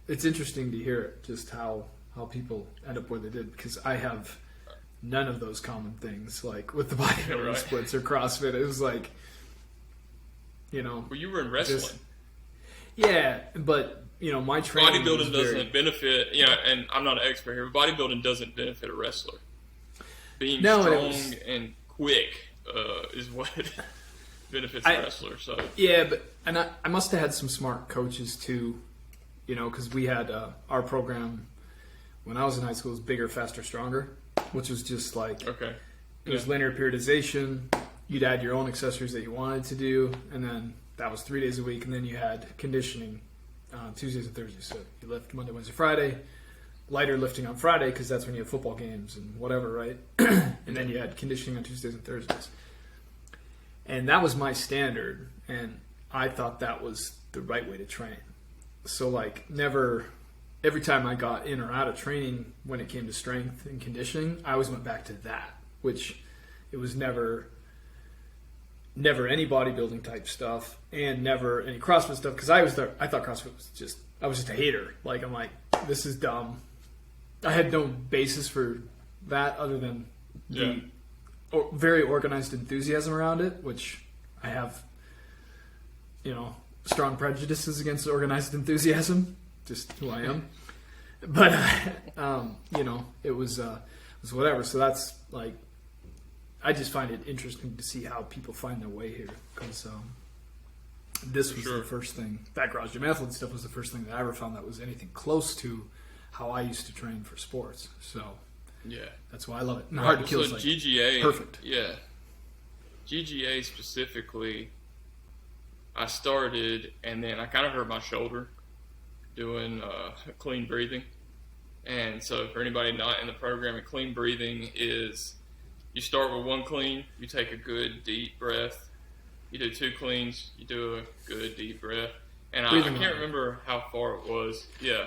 it's interesting to hear it, just how people end up where they did, because I have none of those common things, with the bodybuilding splits or CrossFit. It was well, you were in wrestling. But my training, bodybuilding doesn't benefit. And I'm not an expert here, but bodybuilding doesn't benefit a wrestler. Being strong and quick is what benefits a wrestler. So but I must have had some smart coaches too, because we had our program when I was in high school was bigger, faster, stronger, which was just like it was linear periodization. You'd add your own accessories that you wanted to do, and then that was 3 days a week, and then you had conditioning Tuesdays and Thursdays. So you lift Monday, Wednesday, Friday, lighter lifting on Friday because that's when you have football games and whatever, right? And then you had conditioning on Tuesdays and Thursdays. And that was my standard, and I thought that was the right way to train. So like never, every time I got in or out of training when it came to strength and conditioning, I always went back to that, which it was never any bodybuilding type stuff and never any CrossFit stuff, because I thought CrossFit was just, I was just a hater. Like, I'm like, this is dumb. I had no basis for that other than the very organized enthusiasm around it, which I have, strong prejudices against organized enthusiasm, just who I am. But, it was whatever. So that's like, I just find it interesting to see how people find their way here, because this was the first thing. That garage gym athlete stuff was the first thing that I ever found that was anything close to how I used to train for sports. So that's why I love it. And Hard to Kill is like GGA, perfect. Yeah, GGA specifically, I started and then I kind of hurt my shoulder doing clean breathing. And so for anybody not in the program, clean breathing is you start with one clean, you take a good deep breath. You do 2 cleans, you do a good deep breath. And I can't remember how far it was. Yeah,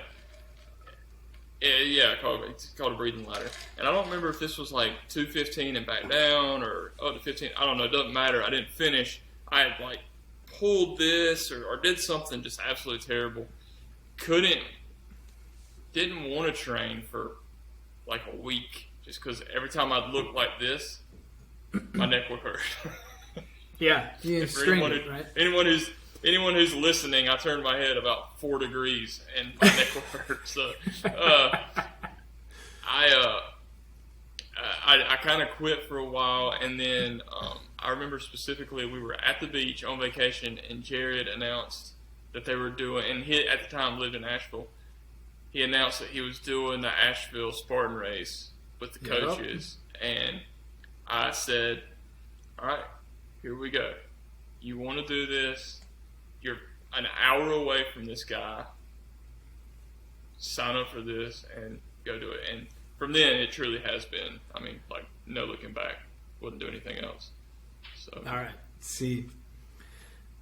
it's called a breathing ladder. And I don't remember if this was like 2:15 and back down or up to 15. I don't know. It doesn't matter. I didn't finish. I had like pulled this or did something just absolutely terrible. Didn't want to train for like a week just because every time I'd look like this, my neck would hurt. Yeah, right? Anyone who's listening, I turned my head about 4 degrees and my neck will hurt. So I kind of quit for a while, and then I remember specifically we were at the beach on vacation, and Jared announced that they were doing, and he at the time lived in Asheville. He announced that he was doing the Asheville Spartan race with the coaches, and I said, "All right, here we go. You want to do this? You're an hour away from this guy. Sign up for this and go do it." And from then, it truly has been, like, no looking back. Wouldn't do anything else. So. All right. See,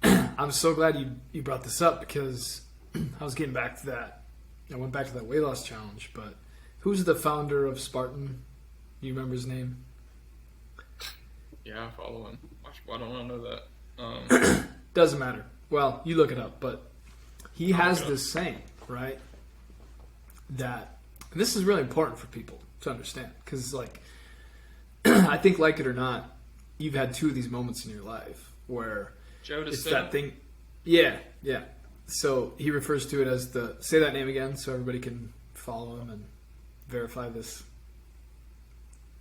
I'm so glad you brought this up, because I was getting back to that. I went back to that weight loss challenge, but who's the founder of Spartan? Do you remember his name? Yeah, I follow him. Why don't I know that? Doesn't matter. Well, you look it up, but he has this saying, right? That, and this is really important for people to understand, because, like, I think, like it or not, you've had 2 of these moments in your life where it's that thing. Yeah. So he refers to it as say that name again so everybody can follow him and verify this.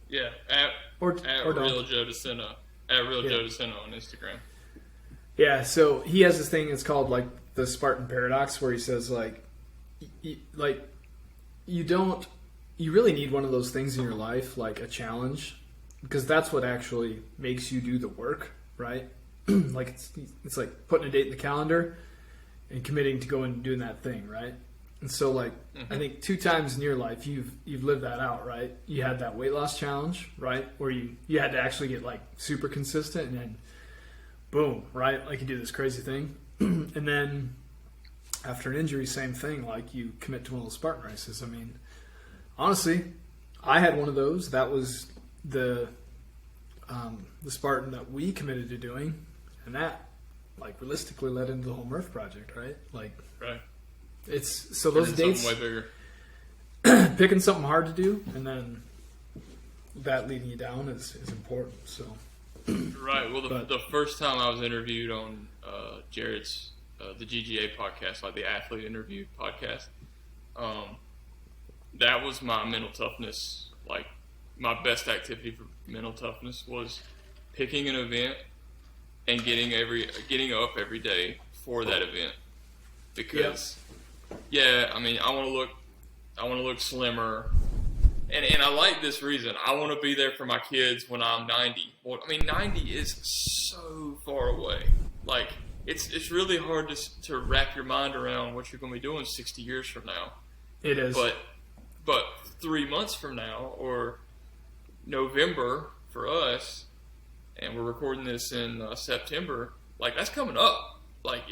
Yeah, at Real Joe DeCino. At Real Joe DeCino on Instagram. Yeah, so he has this thing, it's called like the Spartan Paradox, where he says you really need one of those things in your life, like a challenge, because that's what actually makes you do the work, right? Like it's like putting a date in the calendar and committing to going and doing that thing, right? And so, like, I think 2 times in your life you've lived that out, right? You had that weight loss challenge, right, where you had to actually get like super consistent, and then boom, right, like you do this crazy thing, and then after an injury, same thing, like you commit to one of those Spartan races. Honestly, I had one of those. That was the Spartan that we committed to doing, and that, like, realistically led into the whole Murph project, right? Like, right. It's so those dates, way bigger. Picking something hard to do, and then that leading you down is important. So, right. Well, the first time I was interviewed on Jared's the GGA podcast, like the athlete interview podcast, that was my mental toughness. Like, my best activity for mental toughness was picking an event and getting up every day for that event, because yeah, I mean, I want to look slimmer. And I like this reason. I want to be there for my kids when I'm 90. Well, I mean, 90 is so far away. Like, it's really hard to wrap your mind around what you're going to be doing 60 years from now. It is. But 3 months from now, or November for us, and we're recording this in September, like, that's coming up. Like,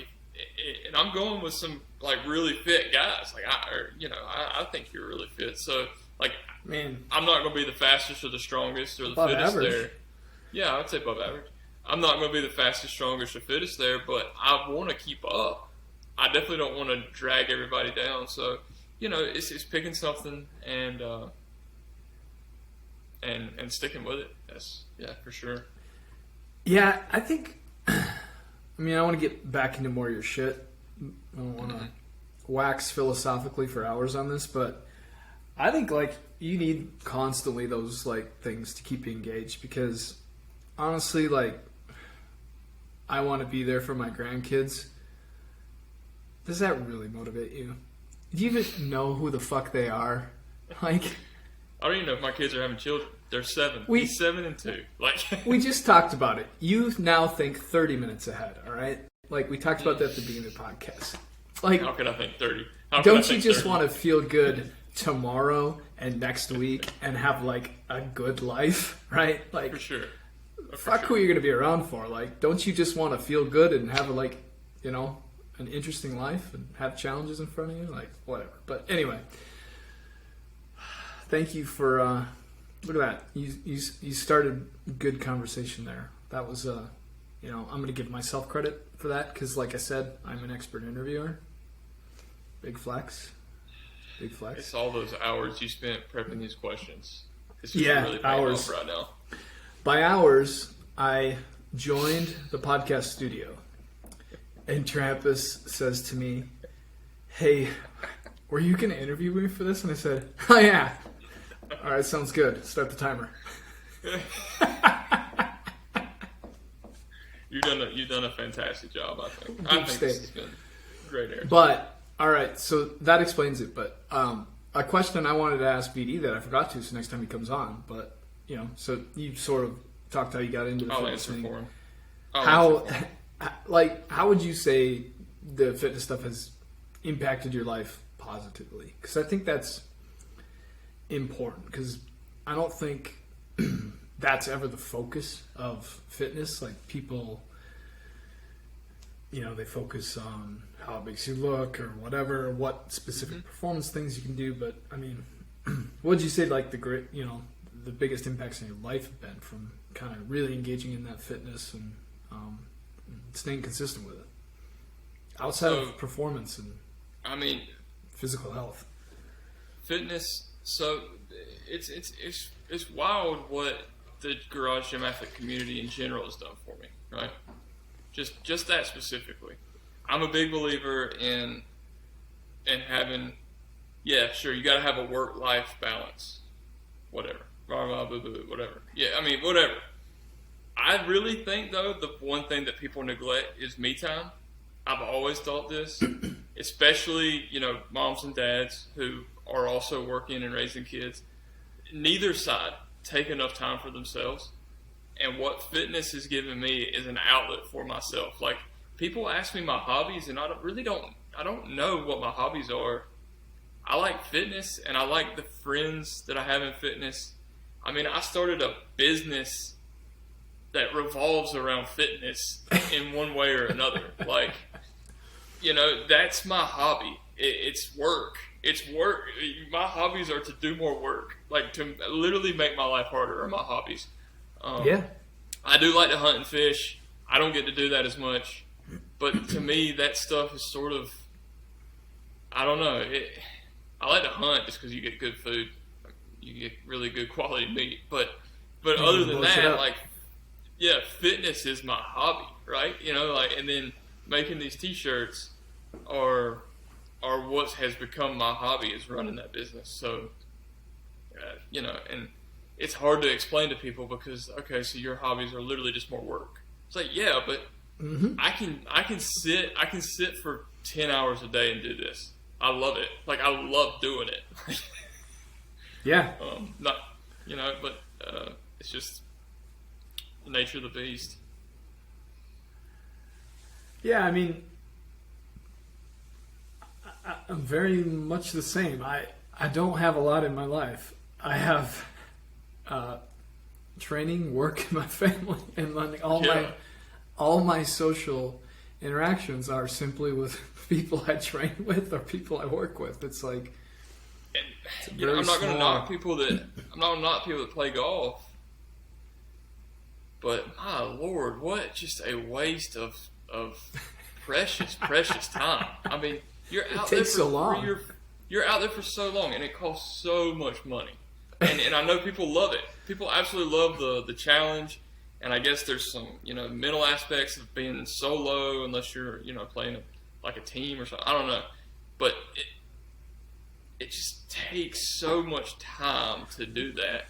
and I'm going with some, like, really fit guys. Like, I think you're really fit. So, like, man, I'm not going to be the fastest or the strongest or the above fittest average. there. Yeah, I'd say above average. I'm not going to be the fastest, strongest, or fittest there, but I want to keep up. I definitely don't want to drag everybody down. So, it's picking something and sticking with it. Yeah, for sure. Yeah, I think. I mean, I want to get back into more of your shit. I don't want to wax philosophically for hours on this, but I think like you need constantly those like things to keep you engaged because honestly, like I want to be there for my grandkids. Does that really motivate you? Do you even know who the fuck they are? Like, I don't even know if my kids are having children. They're 7. He's 7 and 2. Like we just talked about it. You now think 30 minutes ahead, all right? Like we talked about that at the beginning of the podcast. Like, how could I think 30? Don't you just want to feel good tomorrow and next week and have like a good life, right? Like, for sure. Fuck who you're going to be around for. Like, don't you just want to feel good and have like, an interesting life and have challenges in front of you? Like, whatever. But anyway, thank you for. Look at that. You started good conversation there. That was I'm going to give myself credit for that because, like I said, I'm an expert interviewer. Big flex. It's all those hours you spent prepping these questions. It's just really paying hours. off right now. By hours, I joined the podcast studio, and Trampis says to me, "Hey, were you going to interview me for this?" And I said, "Oh yeah." All right, sounds good. Start the timer. You've done a fantastic job, I think. I think this has been great air. But all right, so that explains it. But a question I wanted to ask Beatty that I forgot to, so next time he comes on. But so you sort of talked how you got into the fitness thing. For him. How would you say the fitness stuff has impacted your life positively? Because I think that's important because I don't think that's ever the focus of fitness. Like people, they focus on how it makes you look or whatever, what specific performance things you can do. But I mean, what would you say like the biggest impacts in your life have been from kind of really engaging in that fitness and staying consistent with it outside of performance and physical health? Fitness. So it's wild what the garage gym athlete community in general has done for me, right? Just that specifically. I'm a big believer in having, yeah, sure, you got to have a work-life balance, whatever, whatever. Yeah, I mean, whatever. I really think though the one thing that people neglect is me time. I've always thought this, especially moms and dads who are also working and raising kids. Neither side take enough time for themselves. And what fitness has given me is an outlet for myself. Like, people ask me my hobbies, and I don't know what my hobbies are. I like fitness, and I like the friends that I have in fitness. I mean, I started a business that revolves around fitness in one way or another. Like, that's my hobby. It's work. It's work. My hobbies are to do more work. Like, to literally make my life harder are my hobbies. I do like to hunt and fish. I don't get to do that as much. But to me, that stuff is sort of, I don't know. I like to hunt just because you get good food. You get really good quality meat. But other than that, like, yeah, fitness is my hobby, right? And then making these t-shirts are what has become my hobby is running that business. So, and it's hard to explain to people because, okay, so your hobbies are literally just more work. It's like, yeah, but I can sit for 10 hours a day and do this. I love it. Like, I love doing it. Yeah. Not, but it's just the nature of the beast. Yeah, I mean, I'm very much the same. I don't have a lot in my life. I have training, work, and my family, and like all my social interactions are simply with people I train with or people I work with. It's like, I'm not going to knock people that play golf, but my Lord, what just a waste of precious time. I mean, you're out there for so long. You're out there for so long, and it costs so much money. And I know people love it. People absolutely love the challenge. And I guess there's some mental aspects of being solo, unless you're playing like a team or something. I don't know, but it just takes so much time to do that.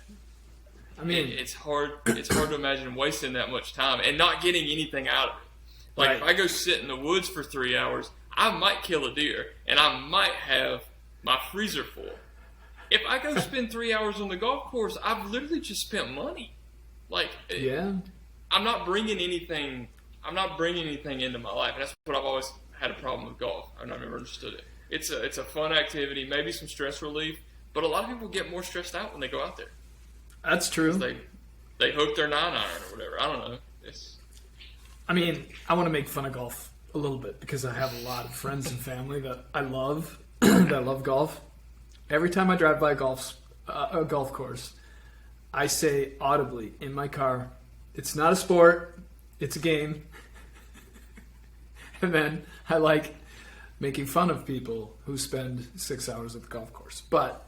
I mean, it's hard to imagine wasting that much time and not getting anything out of it. Like, right. If I go sit in the woods for 3 hours, I might kill a deer, and I might have my freezer full. If I go spend 3 hours on the golf course, I've literally just spent money. Like, yeah, I'm not bringing anything into my life, and that's what I've always had a problem with golf. I've never understood it. It's a fun activity, maybe some stress relief, but a lot of people get more stressed out when they go out there. That's true. They hook their 9-iron or whatever. I don't know. I mean, I want to make fun of golf a little bit because I have a lot of friends and family that I love that love golf. Every time I drive by a golf course, I say audibly in my car, "It's not a sport, it's a game." And then I like making fun of people who spend 6 hours at the golf course. But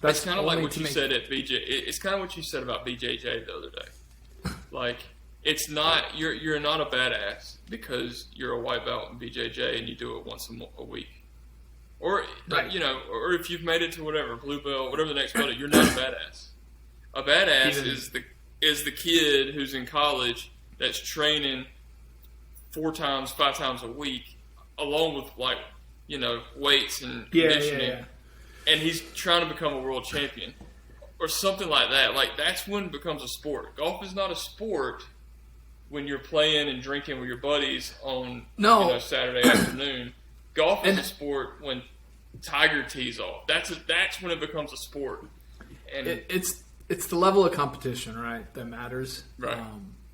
that's kind of like what you said at BJ. It's kind of what you said about BJJ the other day. Like, it's not you're not a badass because you're a white belt in BJJ and you do it once a week, or right. or if you've made it to whatever blue belt, whatever the next belt, you're not a badass. A badass is the kid who's in college that's training 4 times, 5 times a week, along with weights and conditioning, and he's trying to become a world champion or something like that. Like, that's when it becomes a sport. Golf is not a sport when you're playing and drinking with your buddies on Saturday afternoon. Golf is a sport when Tiger tees off. That's when it becomes a sport. And it's the level of competition, right, that matters. Right.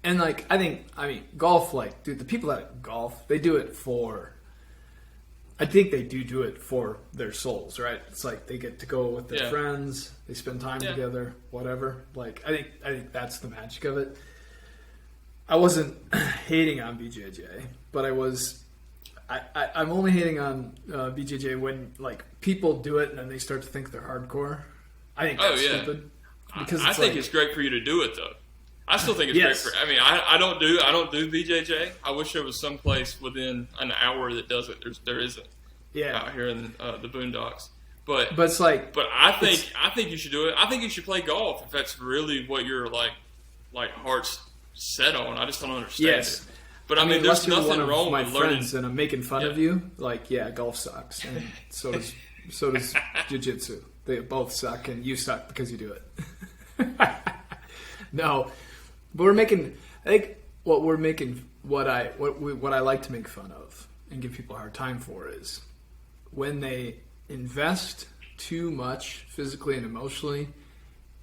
And I mean, golf, dude, the people that golf, they do it for. I think they do it for their souls, right? It's like they get to go with their friends, they spend time together, whatever. Like, I think that's the magic of it. I wasn't hating on BJJ, but I'm only hating on BJJ when people do it and then they start to think they're hardcore. I think that's stupid. Because I think it's great for you to do it, though. I still think it's great for. I mean, I don't do BJJ. I wish there was some place within an hour that does it. There isn't. Yeah. Out here in the boondocks, but it's like. But I think you should do it. I think you should play golf if that's really what your heart's set on. I just don't understand it. But I mean, there's nothing wrong with learning. And I'm making fun of you. Golf sucks, and so does jiu-jitsu. They both suck, and you suck because you do it. No, but what I like to make fun of and give people a hard time for is when they invest too much physically and emotionally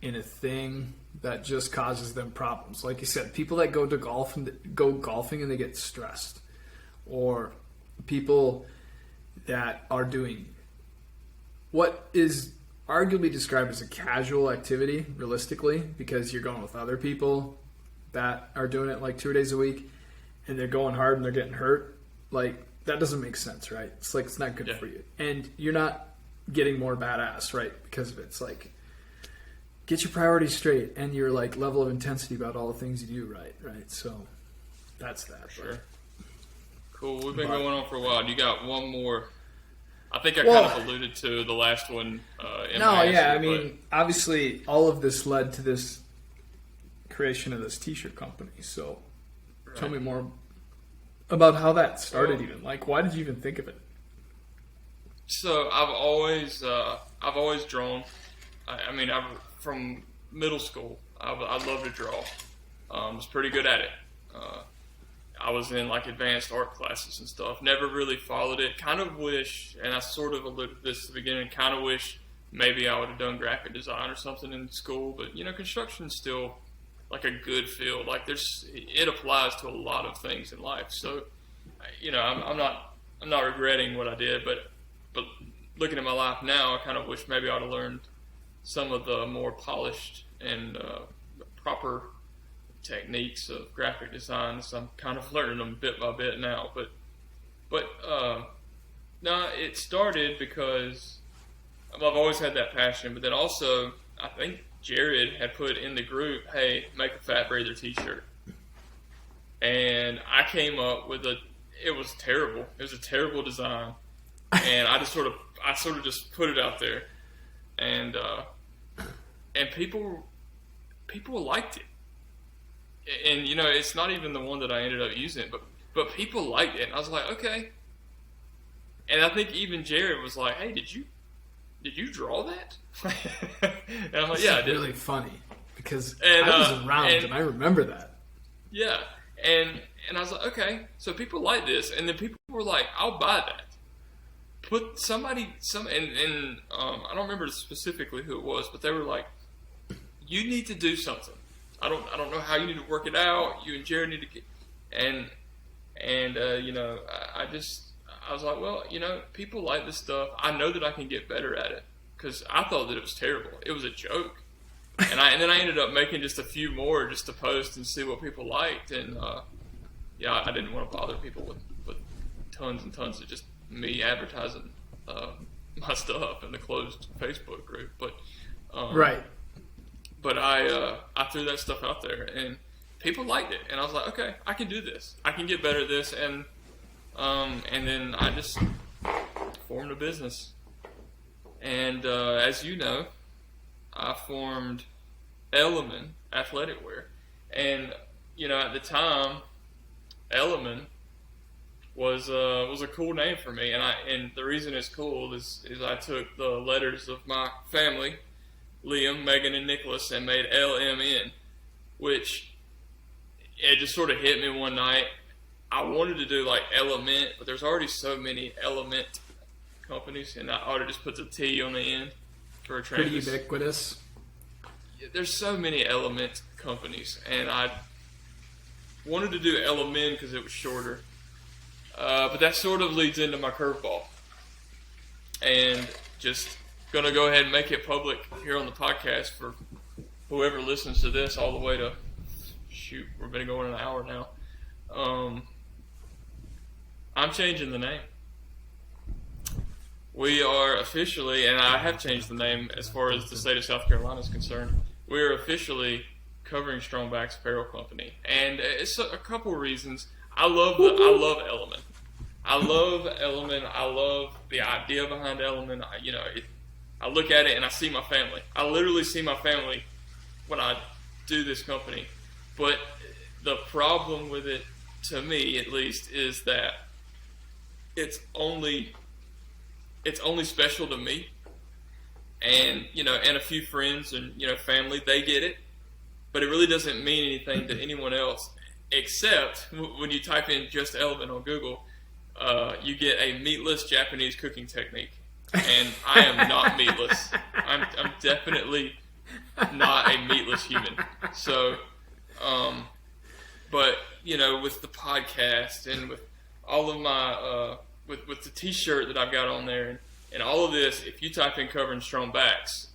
in a thing that just causes them problems. Like you said, people that go golfing and they get stressed, or people that are doing what is arguably described as a casual activity, realistically, because you're going with other people that are doing it 2 days a week, and they're going hard and they're getting hurt. That doesn't make sense, right? It's not good for you, and you're not getting more badass, right? Because of it. It's get your priorities straight and your level of intensity about all the things you do, right? So that's that. Sure. Cool. We've been going on for a while. You got one more? I think I kind of alluded to the last one. Obviously, all of this led to this creation of this T-shirt company. So, tell me more about how that started. Even why did you even think of it? So I've always drawn. I've from middle school. I love to draw. Was pretty good at it. I was in like advanced art classes and stuff. Never really followed it. Kind of wish, and I sort of alluded to this at the beginning. Kind of wish maybe I would have done graphic design or something in school. But construction's still like a good field. Like it applies to a lot of things in life. So I'm not regretting what I did, but looking at my life now, I kind of wish maybe I'd have learned some of the more polished and proper techniques of graphic design. So I'm kind of learning them bit by bit now. But no, it started because I've always had that passion. But then also, I think Jared had put in the group, "Hey, make a Fat Breather T-shirt," and I came up with it was terrible. It was a terrible design, and I sort of just put it out there, and people liked it. And it's not even the one that I ended up using, but people liked it, and I was like, okay. And I think even Jared was like, "Hey, did you draw that?" And I'm like, "Yeah, I did." Really funny because I was around and I remember that. Yeah, and I was like, okay, so people like this, and then people were like, "I'll buy that." Put somebody and I don't remember specifically who it was, but they were like, "You need to do something. I don't know how you need to work it out. You and Jared need to get," and I was like, well, people like this stuff. I know that I can get better at it because I thought that it was terrible. It was a joke, and then I ended up making just a few more just to post and see what people liked, and I didn't want to bother people with tons and tons of just me advertising my stuff in the closed Facebook group, but right. But I threw that stuff out there, and people liked it, and I was like, okay, I can do this. I can get better at this, and then I just formed a business. And as you know, I formed ELEMEN Athletic Wear, and at the time, ELEMEN was a cool name for me, and the reason it's cool is I took the letters of my family, Liam, Megan, and Nicholas, and made LMN, which it just sort of hit me one night. I wanted to do like Element, but there's already so many Element companies, and I ought to just put the T on the end for a Trampis. Pretty ubiquitous. There's so many Element companies, and I wanted to do ELEMEN because it was shorter. But that sort of leads into my curveball, and just gonna go ahead and make it public here on the podcast for whoever listens to this all the way to we've been going an hour now. I'm changing the name. We are officially, and I have changed the name as far as the state of South Carolina is concerned. We are officially Covering Strongback's Apparel Company, and it's a couple of reasons. I love ELEMEN. I love ELEMEN. I love the idea behind ELEMEN. I look at it and I see my family. I literally see my family when I do this company. But the problem with it, to me at least, is that it's only special to me, and and a few friends and family. They get it, but it really doesn't mean anything to anyone else, except when you type in just ELEMEN on Google, you get a meatless Japanese cooking technique. And I am not meatless. I'm definitely not a meatless human. So, but with the podcast and with all of my with the T-shirt that I've got on there and all of this, if you type in Covering Strong Backs,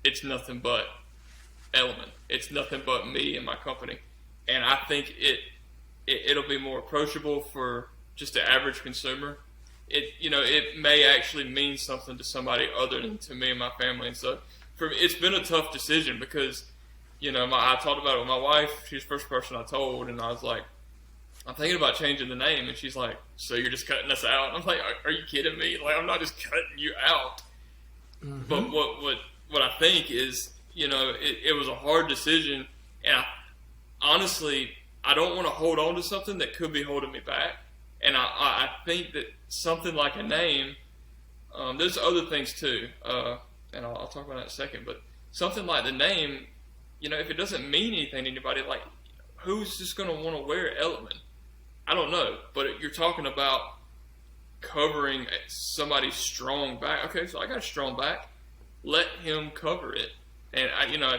it's nothing but ELEMEN. It's nothing but me and my company, and I think it'll be more approachable for just the average consumer. It may actually mean something to somebody other than to me and my family. And so for me, it's been a tough decision because, I talked about it with my wife. She's the first person I told, and I was like, I'm thinking about changing the name. And she's like, so you're just cutting us out? And I'm like, are you kidding me? Like, I'm not just cutting you out. Mm-hmm. But what I think is, it was a hard decision. And honestly, I don't want to hold on to something that could be holding me back. And I think that something like a name There's other things too, and I'll talk about that in a second. But something like the name, if it doesn't mean anything to anybody, like who's just going to want to wear ELEMEN? I don't know, but you're talking about covering somebody's strong back. Okay, so I got a strong back. Let him cover it. And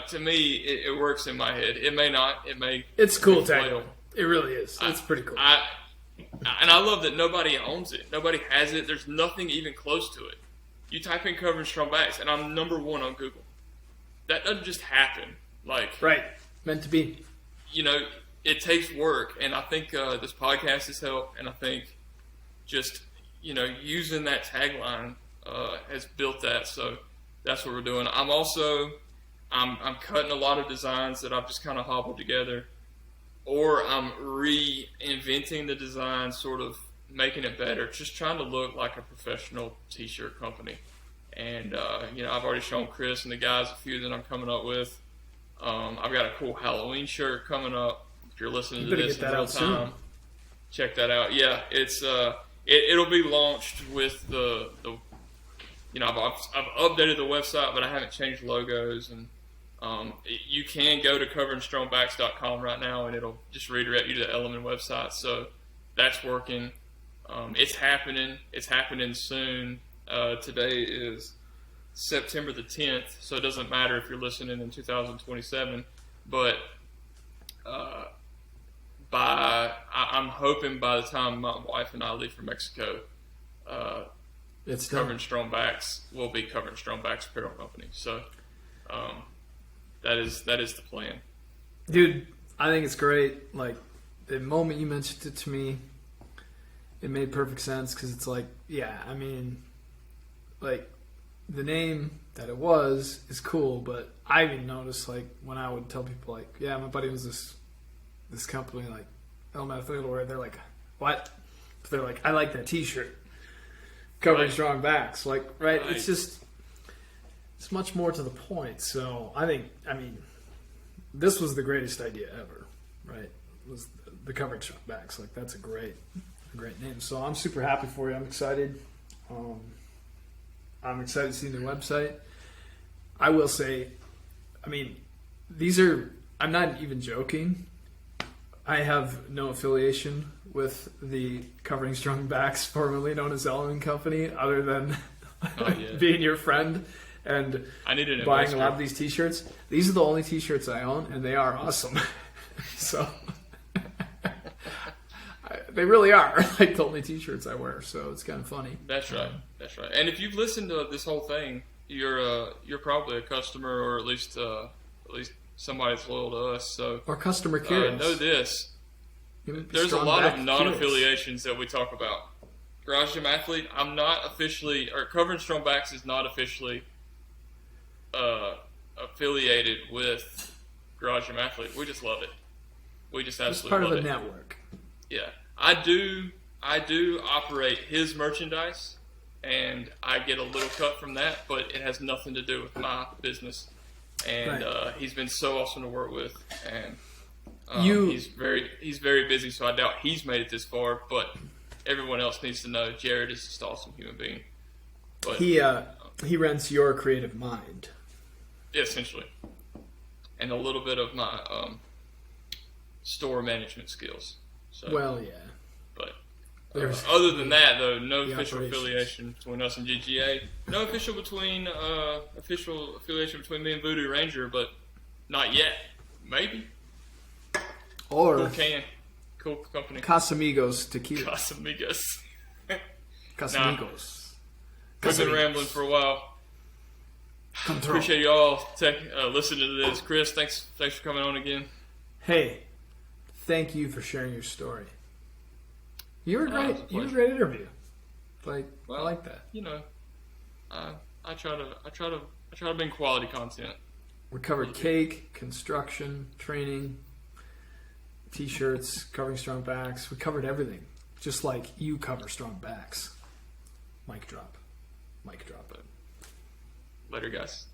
to me, it works in my head. It may not. It may. It's cool tagline. It really is. It's pretty cool. And I love that nobody owns it. Nobody has it. There's nothing even close to it. You type in covering strong backs, and I'm number 1 on Google. That doesn't just happen. Right, meant to be. It takes work, and I think this podcast has helped. And I think just using that tagline has built that. So that's what we're doing. I'm cutting a lot of designs that I've just kind of hobbled together, or I'm reinventing the design, sort of making it better, just trying to look like a professional t-shirt company. And I've already shown Chris and the guys a few that I'm coming up with. I've got a cool Halloween shirt coming up. If you're listening to this in real time, check that out. Yeah, it's it'll be launched with the I've updated the website, but I haven't changed logos. And you can go to coveringstrongbacks.com right now, and it'll just redirect you to the ELEMEN website. So that's working. It's happening. It's happening soon. Today is September the 10th, so it doesn't matter if you're listening in 2027. But I'm hoping by the time my wife and I leave for Mexico, it's Covering Strong Backs will be Covering Strong Backs Apparel Company. So that is the plan. Dude, I think it's great. Like, the moment you mentioned it to me, it made perfect sense, because it's like, the name that it was is cool, but I even noticed, when I would tell people, my buddy was this company, ELEMEN Athletic Wear, they're like, what? But they're like, I like that t-shirt. Covering strong backs. Right? It's just, it's much more to the point. So this was the greatest idea ever, right? It was the covering strong backs. That's a great name. So I'm super happy for you. I'm excited. I'm excited to see the website. I will say, I'm not even joking. I have no affiliation with the Covering Strong Backs, formerly known as ELEMEN Company, other than being your friend and buying a lot of these t-shirts. These are the only t-shirts I own, and they are awesome. So they really are the only t-shirts I wear. So it's kind of funny. That's right. And if you've listened to this whole thing, you're probably a customer, or at least somebody that's loyal to us. So or customer curious. Know this. There's a lot of non-affiliations that we talk about. Garage Gym Athlete, I'm not officially, or Covering Strong Backs is not officially affiliated with Garage Gym Athlete. We just love it. We just absolutely love it. It's part of the network. Yeah. I do operate his merchandise, and I get a little cut from that, but it has nothing to do with my business. And he's been so awesome to work with, and he's very busy, so I doubt he's made it this far. But everyone else needs to know Jared is just an awesome human being. But he rents your creative mind, essentially, and a little bit of my store management skills. So, but other than that, though, no official affiliation between us and GGA. No official affiliation between me and Voodoo Ranger, but not yet. Maybe. Or cool company. Casamigos Tequila. Casamigos. Casamigos. We've been rambling for a while. Appreciate you all listening to this. Chris, thanks for coming on again. Hey, thank you for sharing your story. You were great. You were a great interview. I like that. I try to bring quality content. We covered cake, construction, training, t-shirts, covering strong backs. We covered everything, just like you cover strong backs. Mic drop. Later, guys.